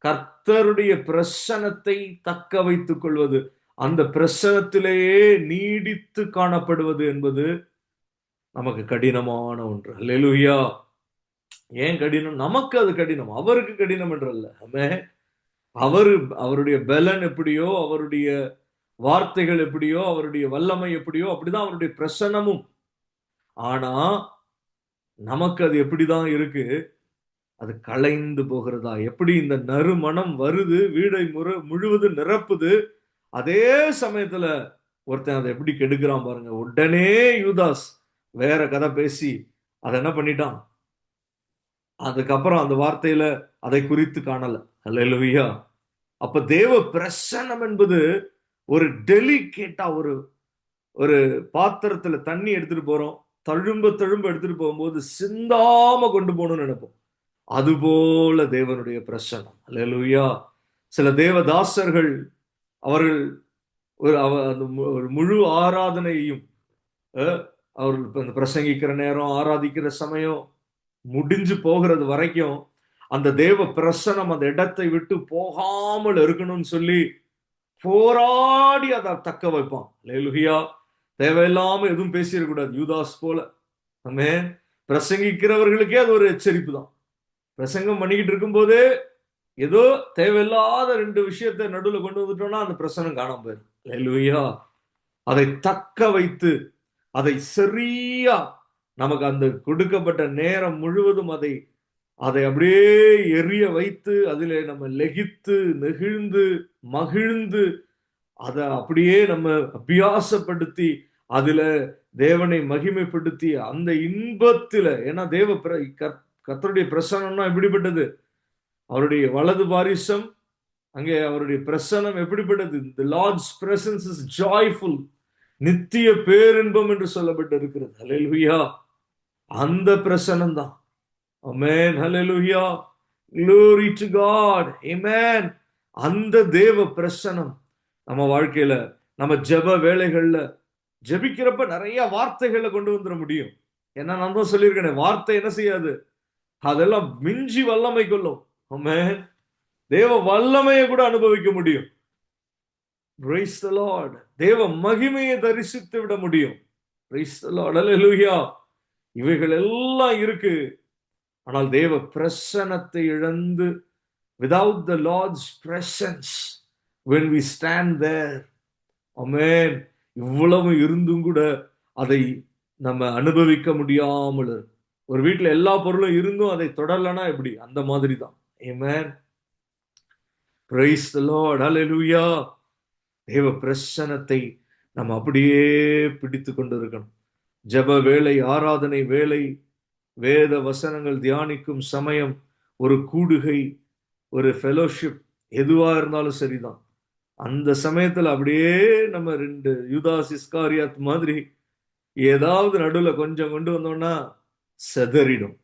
கர்த்தருடைய பிரசன்னத்தை தக்க வைத்துக் கொள்வது அந்த பிரசனத்திலேயே நீடித்து காணப்படுவது என்பது நமக்கு கடினமான ஒன்று. அல்லேலூயா. ஏன் கடினம்? நமக்கு அது கடினம், அவருக்கு கடினம் என்றல்ல. ஆமென். அவரு அவருடைய பலன் எப்படியோ, அவருடைய வார்த்தைகள் எப்படியோ, அவருடைய வல்லமை எப்படியோ அப்படிதான் அவருடைய பிரசன்னமும். ஆனா நமக்கு அது எப்படிதான் இருக்கு? அது கலைந்து போகிறதா? எப்படி இந்த நறுமணம் வருது, வீடை முழுவதும் நிரப்புது. அதே சமயத்துல ஒருத்தன் அதை எப்படி கெடுக்கிறான் பாருங்க. உடனே யூதாஸ் வேற கதை பேசி அதை என்ன பண்ணிட்டான்? அதுக்கப்புறம் அந்த வார்த்தையில அதை குறித்து காணல. அல்லேலூயா. அப்ப தேவ பிரசன்னம் என்பது ஒரு டெலிகேட்டா, ஒரு ஒரு பாத்திரத்துல தண்ணி எடுத்துட்டு போறோம், தழும்ப தழும்ப எடுத்துட்டு போகும்போது சிந்தாம கொண்டு போகணும்னு நினைப்போம். அதுபோல தேவனுடைய பிரசன்னம். அல்லேலூயா. சில தேவதாசர்கள் அவர்கள் ஒரு முழு ஆராதனையையும் அவர்கள் பிரசங்கிக்கிற நேரம், ஆராதிக்கிற சமயம் முடிஞ்சு போகிறது வரைக்கும் அந்த தேவ பிரசனம் அந்த இடத்தை விட்டு போகாமல் இருக்கணும்னு சொல்லி போராடி அதை தக்க வைப்பான். அல்லேலூயா. தேவையில்லாம எதுவும் பேசிடக்கூடாது, யூதாஸ் போல. ஆமென். பிரசங்கிக்கிறவர்களுக்கே அது ஒரு எச்சரிப்பு தான். பிரசங்கம் பண்ணிக்கிட்டு இருக்கும் போதே ஏதோ தேவையில்லாத 2 விஷயத்தை நடுவில் கொண்டு வந்துட்டோம்னா அந்த பிரசனம் காணாம போயிடும். அல்லேலூயா. அதை தக்க வைத்து அதை சரியா நமக்கு அந்த கொடுக்கப்பட்ட நேரம் முழுவதும் அதை அதை அப்படியே எரிய வைத்து அதிலே நம்ம லெகித்து நெகிழ்ந்து மகிழ்ந்து அதை அப்படியே நம்ம அபியாசப்படுத்தி அதுல தேவனை மகிமைப்படுத்தி அந்த இன்பத்துல, ஏன்னா கர்த்தருடைய பிரசனம்னா எப்படிப்பட்டது? அவருடைய வலது பாரிசம், அங்கே அவருடைய பிரசனம் எப்படிப்பட்டது? The Lord's presence is joyful. நித்திய பேரின்பம் என்று சொல்லப்பட்டு இருக்கிறது. ஹல்லேலூயா. அந்த பிரசனம் தான். ஆமென். ஹல்லேலூயா. Glory to God. Amen. அந்த தேவ பிரசனம் நம்ம வாழ்க்கையில, நம்ம ஜெப வேளைகள்ல ஜெபிக்கிறப்ப நிறைய வார்த்தைகளை கொண்டு வந்துட முடியும். ஏன்னா நான் தான் சொல்லியிருக்கேன், வார்த்தை என்ன செய்யாது? அதெல்லாம் மிஞ்சி வல்லமை கொள்ளும். ஆமென். தேவ வல்லமையை கூட அனுபவிக்க முடியும். Praise the Lord. தேவ மகிமையை தரிசித்து விட முடியும். Praise the Lord. Hallelujah. இவைகள் எல்லாம் இருக்கு. ஆனால் தேவ பிரசன்னத்தை இழந்து, without the Lord's presence, when we stand there, amen, இவ்வளவு இருந்தும் கூட அதை நம்ம அனுபவிக்க முடியாமல், ஒரு வீட்டுல எல்லா பொருளும் இருந்தும் அதை தொடரலனா எப்படி? அந்த மாதிரி தான். Amen. Praise the Lord. Hallelujah. தேவ பிரசன்னத்தை நம்ம அப்படியே பிடித்து கொண்டு இருக்கணும். ஜெப வேளை, ஆராதனை வேளை, வேத வசனங்கள் தியானிக்கும் சமயம், ஒரு கூடுகை, ஒரு ஃபெலோஷிப், எதுவா இருந்தாலும் சரிதான். அந்த சமயத்துல அப்படியே நம்ம 2 யூதாஸ் இஸ்காரியாத் மாதிரி ஏதாவது நடுவுல கொஞ்சம் கொண்டு வந்தோம்னா செதறிடும்,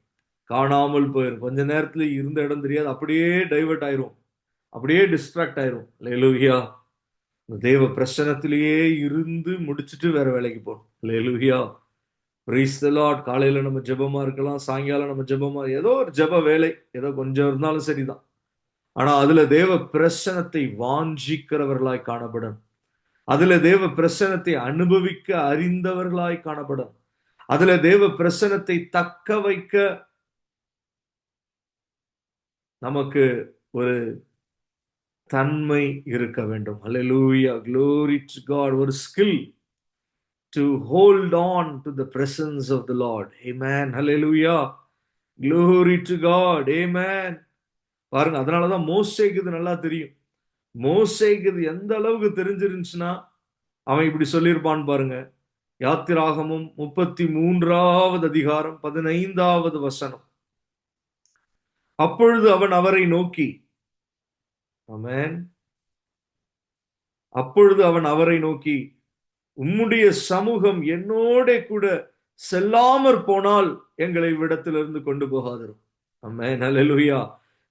காணாமல் போயிடும். கொஞ்ச நேரத்துல இருந்த இடம் தெரியாது, அப்படியே டைவர்ட் ஆயிரும், அப்படியே டிஸ்ட்ராக்ட் ஆயிரும். அல்லேலூயா. தேவ பிரசன்னத்திலேயே இருந்து முடிச்சுட்டு வேற வேலைக்கு போகணும். அல்லேலூயா. Praise the Lord. காலையில நம்ம ஜெபமா இருக்கலாம், சாயங்காலம் நம்ம ஜெபமா, ஏதோ ஒரு ஜெப வேலை, ஏதோ கொஞ்சம் இருந்தாலும் சரிதான். ஆனா அதுல தேவ பிரசன்னத்தை வாஞ்சிக்கிறவர்களாய் காணப்படும். அதுல தேவ பிரசன்னத்தை அனுபவிக்க அறிந்தவர்களாய் காணப்படும். அதுல தேவ பிரசன்னத்தை தக்க வைக்க நமக்கு ஒரு தன்மை இருக்க வேண்டும். Hallelujah. Glory to God. ஒரு skill to hold on to the presence of the Lord. Amen. Hallelujah. Glory to God. Amen. பாருங்க, அதனாலதான் மோசேக்கு இது நல்லா தெரியும். மோசேக்கு இது எந்த அளவுக்கு தெரிஞ்சிருந்துச்சுன்னா அவன் இப்படி சொல்லியிருப்பான் பாருங்க. யாத்திராகமம் 33வது அதிகாரம் 15வது வசனம். அப்பொழுது அவன் அவரை நோக்கி, ஆமென், அப்பொழுது அவன் அவரை நோக்கி, உம்முடைய சமூகம் என்னோட கூட செல்லாமற் போனால் எங்களை விடத்திலிருந்து கொண்டு போகாதரும். ஆமென். ஹல்லேலூயா.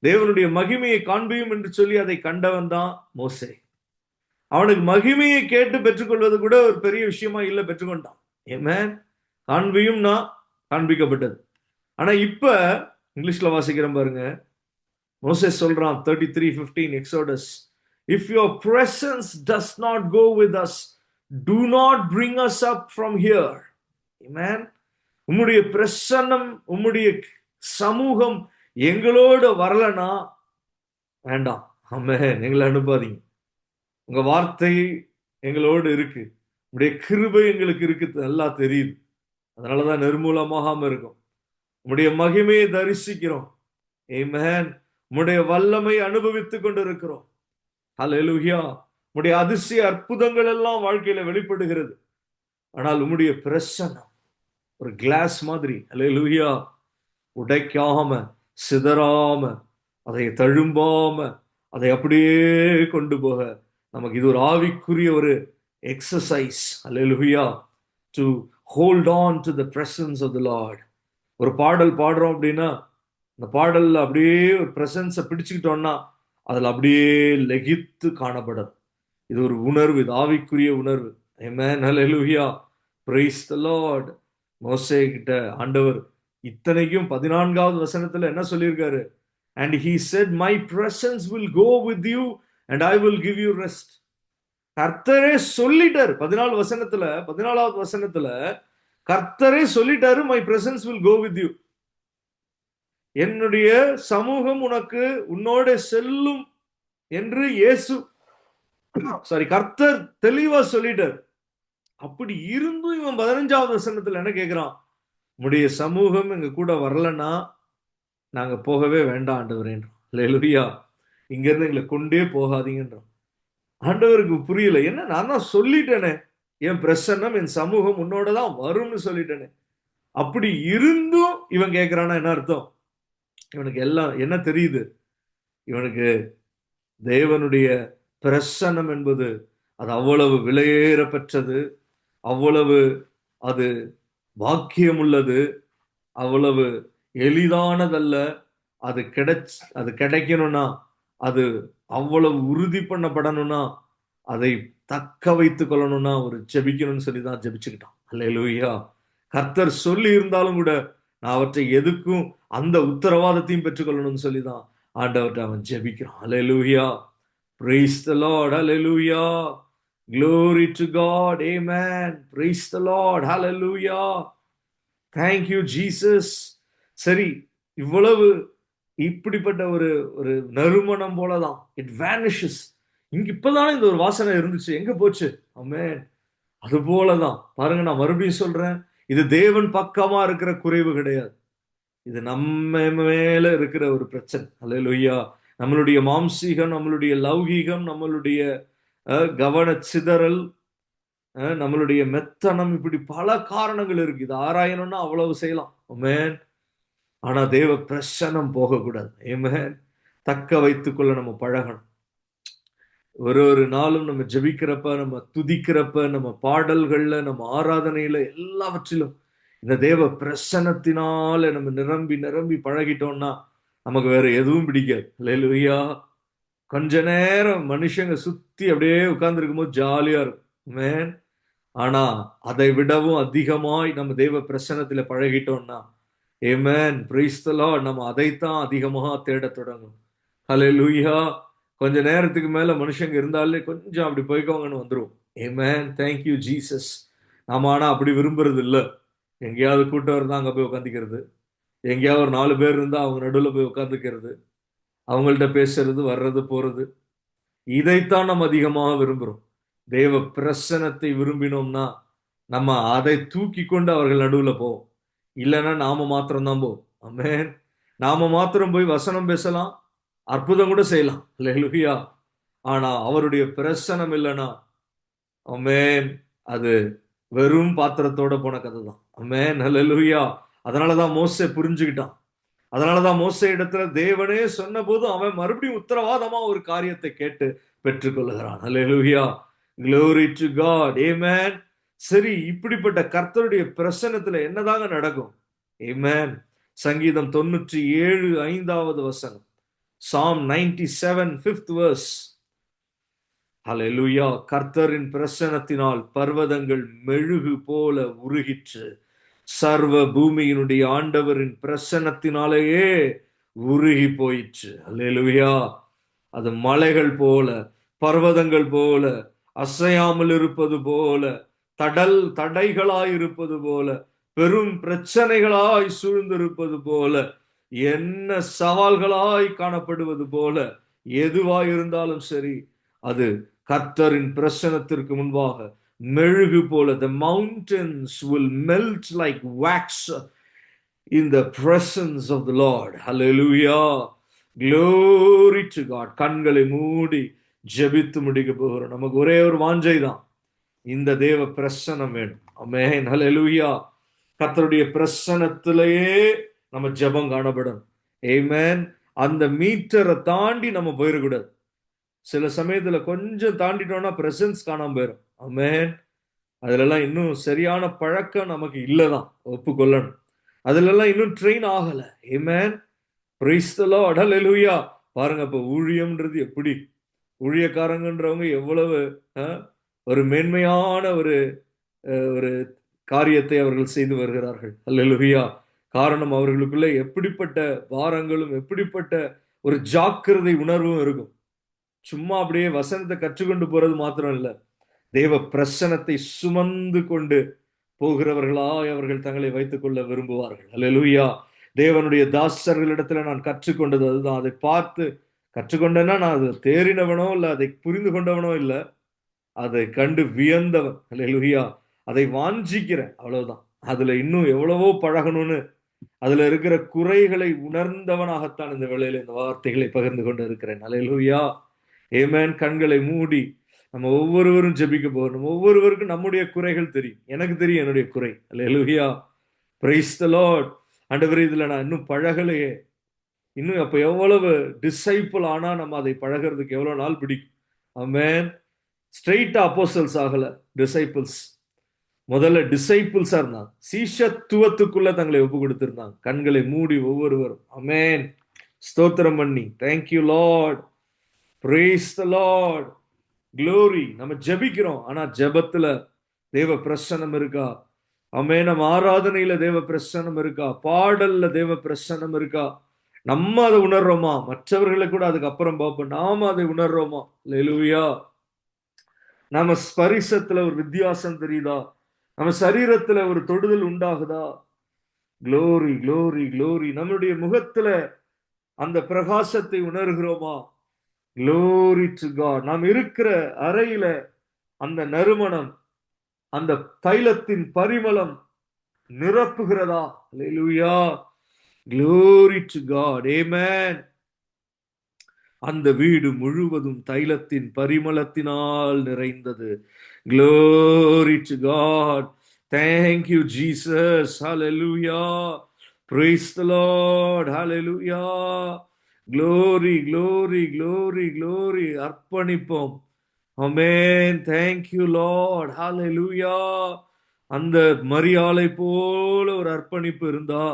தேவனுடைய மகிமையை காண்பியும் என்று சொல்லி அதை கண்டவன் தான் மோசே. அவனுக்கு மகிமையை கேட்டு பெற்றுக்கொள்வது கூட ஒரு பெரிய விஷயமா இல்ல, பெற்றுக்கொண்டான். ஆமென். காண்பியும்னா காண்பிக்கப்பட்டது. ஆனா இப்ப இங்கிலீஷ்ல வாசிக்கிறேன் பாருங்க. மோசே சொல்றான் 33:15 exodus, If your presence does not go with us, do not bring us up from here. Amen. உம்முடைய பிரசன்னம், உம்முடைய சமூகம் எங்களோட வரலனா வேண்டாம். ஆமென். எங்களை அனுப்பாதீங்க. உங்க வார்த்தை எங்களோடு இருக்கு, உங்களுடைய கிருபை எங்களுக்கு இருக்கு, நல்லா தெரியுது. அதனாலதான் நிர்மூலமாகாம இருக்கும். உம்முடைய மகிமையை தரிசிக்கிறோம். ஆமென். உம்முடைய வல்லமை அனுபவித்துக் கொண்டிருக்கிறோம். ஹல்லேலூயா. உம்முடைய அதிசய அற்புதங்கள் எல்லாம் வாழ்க்கையில வெளிப்படுகிறது. ஆனால் உம்முடைய பிரசன்னம் ஒரு கிளாஸ் மாதிரி, ஹல்லேலூயா, உடைக்காம, சிதறாம, அதை தழும்பாம, அதை அப்படியே கொண்டு போக நமக்கு இது ஒரு ஆவிக்குரிய ஒரு exercise. Hallelujah. To hold on to the presence of the Lord. ஒரு பாடல் பாடுறோம் அப்படின்னா அந்த பாடல்ல அப்படியே ஒரு பிரசன்ஸை பிடிச்சுக்கிட்டோம்னா அதுல அப்படியே லெகித்து காணப்படும். இது ஒரு உணர்வு, இது ஆவிக்குரிய உணர்வு. Amen. Hallelujah. Praise the Lord. மோசே கிட்ட ஆண்டவர் இத்தனைக்கும் 14வது வசனத்துல என்ன சொல்லியிருக்காரு? And he said, my presence will go with you and I will give you rest. கர்த்தரே சொல்லிட்டாரு 14வது வசனத்துல கர்த்தரே சொல்லிட்டாரு, my presence will go with you. என்னுடைய சமூகம் உனக்கு உன்னோட செல்லும் என்று கர்த்தர் தெளிவா சொல்லிட்டார். அப்படி இருந்தும் இவன் 15வது வசனத்துல என்ன கேட்கிறான்? உம்முடைய சமூகம் எங்க கூட வரலன்னா நாங்க போகவே வேண்டாம் ஆண்டவரேன்றோம். ஹல்லேலூயா. இங்க இருந்து எங்களை கொண்டே போகாதீங்கன்றோம். ஆண்டவருக்கு புரியல. என்ன, நான் தான் சொல்லிட்டேனே, என் பிரசன்னம் என் சமூகம் உன்னோட தான் வரும்னு சொல்லிட்டேனே. அப்படி இருந்தும் இவன் கேட்கிறான்னா என்ன அர்த்தம்? இவனுக்கு எல்லாம் என்ன தெரியுது? இவனுக்கு தேவனுடைய பிரசன்னம் என்பது அது அவ்வளவு விலையேற பெற்றது, அவ்வளவு அது பாக்கியம் உள்ளது, அவ்வளவு எளிதானதல்ல. அது கிடைக்கணும்னா, அது அவ்வளவு உறுதி பண்ணப்படணும்னா, அதை தக்க வைத்துக் கொள்ளணும்னா ஒரு ஜெபிக்கணும்னு சொல்லி தான் ஜெபிச்சுக்கிட்டான். ஹல்லேலூயா. கர்த்தர் சொல்லி இருந்தாலும் கூட நான் அவற்றை எதுக்கும் அந்த உத்தரவாதத்தையும் பெற்றுக்கொள்ளணும்னு சொல்லி தான் ஆண்டவர்கிட்ட அவன் ஜெபிக்கிறான். ஹல்லேலூயா. Praise the Lord. Hallelujah. Glory to God. Amen. Praise the Lord. Hallelujah. Thank you, Jesus. சரி, இவ்வளவு இப்படிப்பட்ட ஒரு ஒரு நறுமணம் போலதான் இட் வேனிஷஸ். இங்க இப்பதானே இந்த ஒரு வாசனை இருந்துச்சு, எங்க போச்சு? ஆமென். அது போலதான் பாருங்க, நான் மறுபடியும் சொல்றேன், இது தேவன் பக்கமா இருக்கிற குறைவு கிடையாது, இது நம்ம மேல இருக்கிற ஒரு பிரச்சனை. ஹல்லேலூயா. நம்மளுடைய மாம்சீகம், நம்மளுடைய லௌகீகம், நம்மளுடைய கவன சிதறல், நம்மளுடைய மெத்தனம், இப்படி பல காரணங்கள் இருக்கு. இது ஆராயணும்னா அவ்வளவு செய்யலாம். ஆமென். ஆனா தேவ பிரசன்னம் போகக்கூடாது. ஆமென். தக்க வைத்துக்கொள்ள நம்ம பழகணும். ஒரு நாளும் நம்ம ஜெபிக்கிறப்ப, நம்ம துதிக்கிறப்ப, நம்ம பாடல்கள்ல, நம்ம ஆராதனையில, எல்லாவற்றிலும் இந்த தேவ பிரசன்னத்தினால நம்ம நிரம்பி நிரம்பி பழகிட்டோம்னா நமக்கு வேற எதுவும் பிடிக்காது. ஹல்லேலூயா. கொஞ்ச நேரம் மனுஷங்க சுத்தி அப்படியே உட்கார்ந்து இருக்கும்போது ஜாலியா இருக்கும். ஆமென். ஆனா அதை விடவும் அதிகமாய் நம்ம தேவ பிரசன்னத்துல பழகிட்டோம்னா, ஆமென், பிரைஸ் தி லார்ட், நம்ம அதைத்தான் அதிகமாக தேடத் தொடங்கும். ஹல்லேலூயா. கொஞ்ச நேரத்துக்கு மேல மனுஷங்க இருந்தாலே கொஞ்சம் அப்படி போய்க்கோங்கன்னு வந்துரும். ஆமென். Thank you Jesus. நாம ஆனா அப்படி விரும்புறது இல்ல. எங்கேயாவது கூட்டம் இருந்தா அங்க போய் உட்காந்துக்கிறது, எங்கேயாவது ஒரு 4 பேர் இருந்தா அவங்க நடுவில் போய் உட்காந்துக்கிறது, அவங்கள்ட்ட பேசுறது, வர்றது, போறது, இதைத்தான் நம்ம அதிகமாக விரும்புறோம். தேவ பிரசனத்தை விரும்பினோம்னா நம்ம அதை தூக்கி கொண்டு அவர்கள் நடுவில் போவோம். இல்லைன்னா நாம மாத்திரம் தான் போவோம். ஆமென். நாம மாத்திரம் போய் வசனம் பேசலாம், அற்புதம் கூட செய்யலாம். ஹல்லேலூயா. ஆனா அவருடைய பிரசனம் இல்லைன்னா, ஆமென், அது வெறும் பாத்திரத்தோட போன கதை தான். ஆமென். ஹல்லேலூயா. அதனாலதான் மோசே புரிஞ்சுக்கிட்டான். அதனாலதான் மோசே இடத்துல தேவனே சொன்ன போது அவன் மறுபடியும் உத்தரவாதமா ஒரு காரியத்தை கேட்டு பெற்றுக்கொள்ளுகிறான். ஹல்லேலூயா. Glory to God. Amen. சரி, இப்படிப்பட்ட கர்த்தருடைய பிரசன்னத்துல என்னதாங்க நடக்கும்? Amen. சங்கீதம் 97 5வது வசனம். Psalm 97 5th verse. ஹல்லேலூயா. கர்த்தரின் பிரசன்னத்தினால் பர்வதங்கள் மெழுகு போல உருகிற்று. சர்வ பூமியினுடைய ஆண்டவரின் பிரசன்னத்தினாலேயே உருகி போயிற்று. ஹல்லேலூயா. அது மலைகள் போல, பர்வதங்கள் போல அசையாமல் இருப்பது போல, தடைகளாய் இருப்பது போல, பெரும் பிரச்சனைகளாய் சூழ்ந்திருப்பது போல, என்ன சவால்களாய் காணப்படுவது போல, எதுவாய் இருந்தாலும் சரி, அது கர்த்தரின் பிரசனத்திற்கு முன்பாக மெழுகு போல, the mountains will melt like wax in the presence of the Lord. Hallelujah. Glory to God. கண்களை மூடி ஜெபித்து முடிக்க போகிறோம். நமக்கு ஒரே ஒரு வாஞ்சை தான், இந்த தேவ பிரசனம் வேணும். ஆமென். ஹல்லேலூயா. கர்த்தருடைய பிரசனத்திலேயே நம்ம ஜெபம் காணப்படணும். ஆமென். அந்த மீட்டரை தாண்டி நம்ம போயிடக்கூடாது. சில சமயத்துல கொஞ்சம் தாண்டிட்டோம்னா பிரசன்ஸ் காணாம போயிடும். ஆமென். அதுலலாம் இன்னும் சரியான பழக்கம் நமக்கு இல்லதான், ஒப்புக்கொள்ளணும். அதுலலாம் இன்னும் ட்ரெயின் ஆகல. Amen. Praise the Lord. Hallelujah. பாருங்க, இப்ப ஊழியம்ன்றது எப்படி, ஊழியக்காரங்கன்றவங்க எவ்வளவு ஒரு மேன்மையான ஒரு ஒரு காரியத்தை அவர்கள் செய்து வருகிறார்கள். அல்லேலூயா. காரணம், அவர்களுக்குள்ள எப்படிப்பட்ட பாரங்களும் எப்படிப்பட்ட ஒரு ஜாக்கிரதை உணர்வும் இருக்கும். சும்மா அப்படியே வசனத்தை கற்றுக்கொண்டு போறது மாத்திரம் இல்ல, தேவ பிரசனத்தை சுமந்து கொண்டு போகிறவர்களாய் அவர்கள் தங்களை வைத்துக் கொள்ள விரும்புவார்கள். அல்லேலூயா. தேவனுடைய தாசர்களிடத்துல நான் கற்றுக்கொண்டது அதுதான். அதை பார்த்து கற்றுக்கொண்டேன்னா நான் அதை தேறினவனோ இல்ல அதை புரிந்து கொண்டவனோ இல்ல, அதை கண்டு வியந்தவன். அல்லேலூயா. அதை வாஞ்சிக்கிறேன், அவ்வளவுதான். அதுல இன்னும் எவ்வளவோ பழகணும்னு, அதுல இருக்கிற குறைகளை உணர்ந்தவனாகத்தான் இந்த வேளையில இந்த வார்த்தைகளை பகிர்ந்து கொண்டு இருக்கிறேன். அல்லேலூயா. ஆமென். கண்களை மூடி நம்ம ஒவ்வொருவரும் ஜெபிக்க போகணும். ஒவ்வொருவருக்கும் நம்முடைய குறைகள் தெரியும். எனக்கு தெரியும் என்னுடைய குறை. அல்லேலூயா. Praise the Lord. ஆண்டவரே, இதுல நான் இன்னும் பழகலையே, இன்னும் அப்ப எவ்வளவு டிசைபிள் ஆனா நம்ம அதை பழகிறதுக்கு எவ்வளவு நாள் பிடிக்கும். ஆமென். ஸ்ட்ரெயிட்டா அப்போஸ்தலர்ஸ் ஆகல, டிசைபிள்ஸ். முதல்ல டிசைபிள்ஸா இருந்தாங்க, சீஷத்துவத்துக்குள்ள தங்களை ஒப்பு கொடுத்திருந்தாங்க. கண்களை மூடி ஒவ்வொருவரும் ஆமென் ஸ்தோத்திரம் பண்ணி, thank you Lord, praise the Lord, glory. நம்ம ஜெபிக்கிறோம், ஆனா ஜெபத்துல தேவ பிரசன்னம் இருக்கா? ஆமென். நம்ம ஆராதனையில தேவ பிரசன்னம் இருக்கா? பாடல்ல தேவ பிரசன்னம் இருக்கா? நம்ம அதை உணர்றோமா? மற்றவர்களை கூட அதுக்கு அப்புறம் பார்ப்போம், நாம அதை உணர்றோமா? அல்லேலூயா. நம்ம ஸ்பரிசத்துல ஒரு வித்தியாசம் தெரியுதா? நம்ம சரீரத்துல ஒரு தொடுதல் உண்டாகுதா? Glory, glory, glory. நம்முடைய முகத்துல அந்த பிரகாசத்தை உணர்கிறோமா? Glory to God. நாம் இருக்கிற அறையில அந்த நறுமணம், அந்த தைலத்தின் பரிமளம் நிரப்புகிறதா? Alleluia. Glory to God. Amen. அந்த வீடு முழுவதும் தைலத்தின் பரிமளத்தினால் நிறைந்தது. Glory to God. Thank you, Jesus. Hallelujah. Praise the Lord. Hallelujah. Glory, glory, glory, glory. அர்ப்பணிப்போம். Amen. Thank you, Lord. Hallelujah. அந்த மரியாளை போல ஒரு அர்ப்பணிப்பு இருந்தா,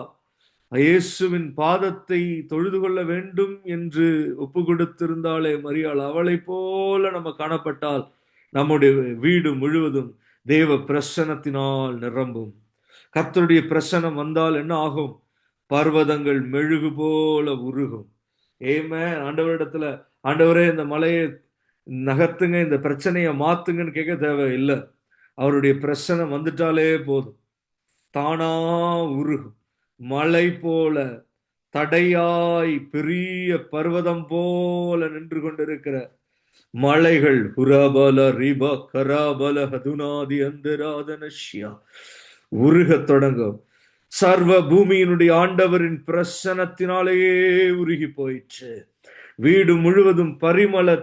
இயேசுவின் பாதத்தை தொழுது கொள்ள வேண்டும் என்று ஒப்பு கொடுத்திருந்தாலே மரியாள், அவளை போல நம்ம காணப்பட்டால் நம்முடைய வீடு முழுவதும் தேவ பிரசனத்தினால் நிரம்பும். கர்த்தருடைய பிரசனம் வந்தால் என்ன ஆகும்? பர்வதங்கள் மெழுகு போல உருகும். ஆமென். ஆண்டவரிடத்துல, ஆண்டவரே இந்த மலையை நகர்த்துங்க, இந்த பிரச்சனையை மாத்துங்கன்னு கேட்க தேவை இல்லை. அவருடைய பிரசனம் வந்துட்டாலே போதும், தானா உருகும். மலை போல, தடையாய் பெரிய பர்வதம் போல நின்று கொண்டிருக்கிற மலைகள் புரபல ரிப கரபல ஹதுனாதி அந்தராதனஷ்யா உருகத் தொடங்கும். சர்வ பூமியினுடைய ஆண்டவரின் பிரசனத்தினாலேயே உருகி போயிற்று. வீடு முழுவதும் பரிமள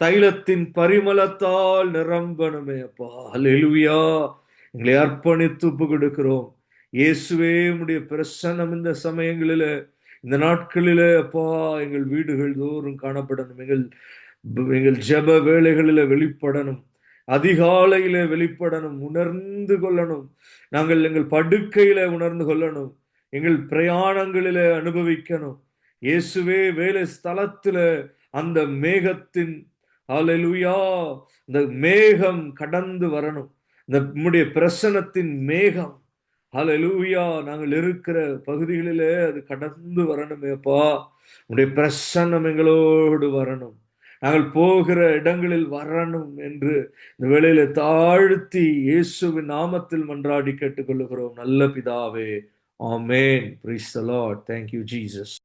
தைலத்தின் பரிமளத்தால் நிரம்பணுமே அப்பா. அல்லேலூயா. எங்களை அர்ப்பணித்து ஒப்பு கொடுக்கிறோம். இயேசுவே, உம்முடைய பிரசன்னம் இந்த சமயங்களில, இந்த நாட்களில அப்பா எங்கள் வீடுகள் தோறும் காணப்படணும். எங்கள் ஜெப வேளைகளில வெளிப்படணும். அதிகாலையில வெளிப்படணும். உணர்ந்து கொள்ளணும். நாங்கள் எங்கள் படுக்கையில உணர்ந்து கொள்ளணும். எங்கள் பிரயாணங்களில அனுபவிக்கணும். இயேசுவே, வேலை ஸ்தலத்துல அந்த மேகத்தின் ஹல்லேலூயா, இந்த மேகம் கடந்து வரணும். இந்த உம்முடைய பிரசன்னத்தின் மேகம் ஹல்லேலூயா நாங்கள் இருக்கிற பகுதிகளிலே அது கடந்து வரணுமேப்பா. உம்முடைய பிரசன்னம் எங்களோடு வரணும். நாங்கள் போகிற இடங்களில் வரணும் என்று இந்த வேளையில தாழ்த்தி இயேசுவின் நாமத்தில் மன்றாடி கேட்டுக்கொள்ளுகிறோம் நல்ல பிதாவே. ஆமென். Praise the Lord. Thank you, Jesus.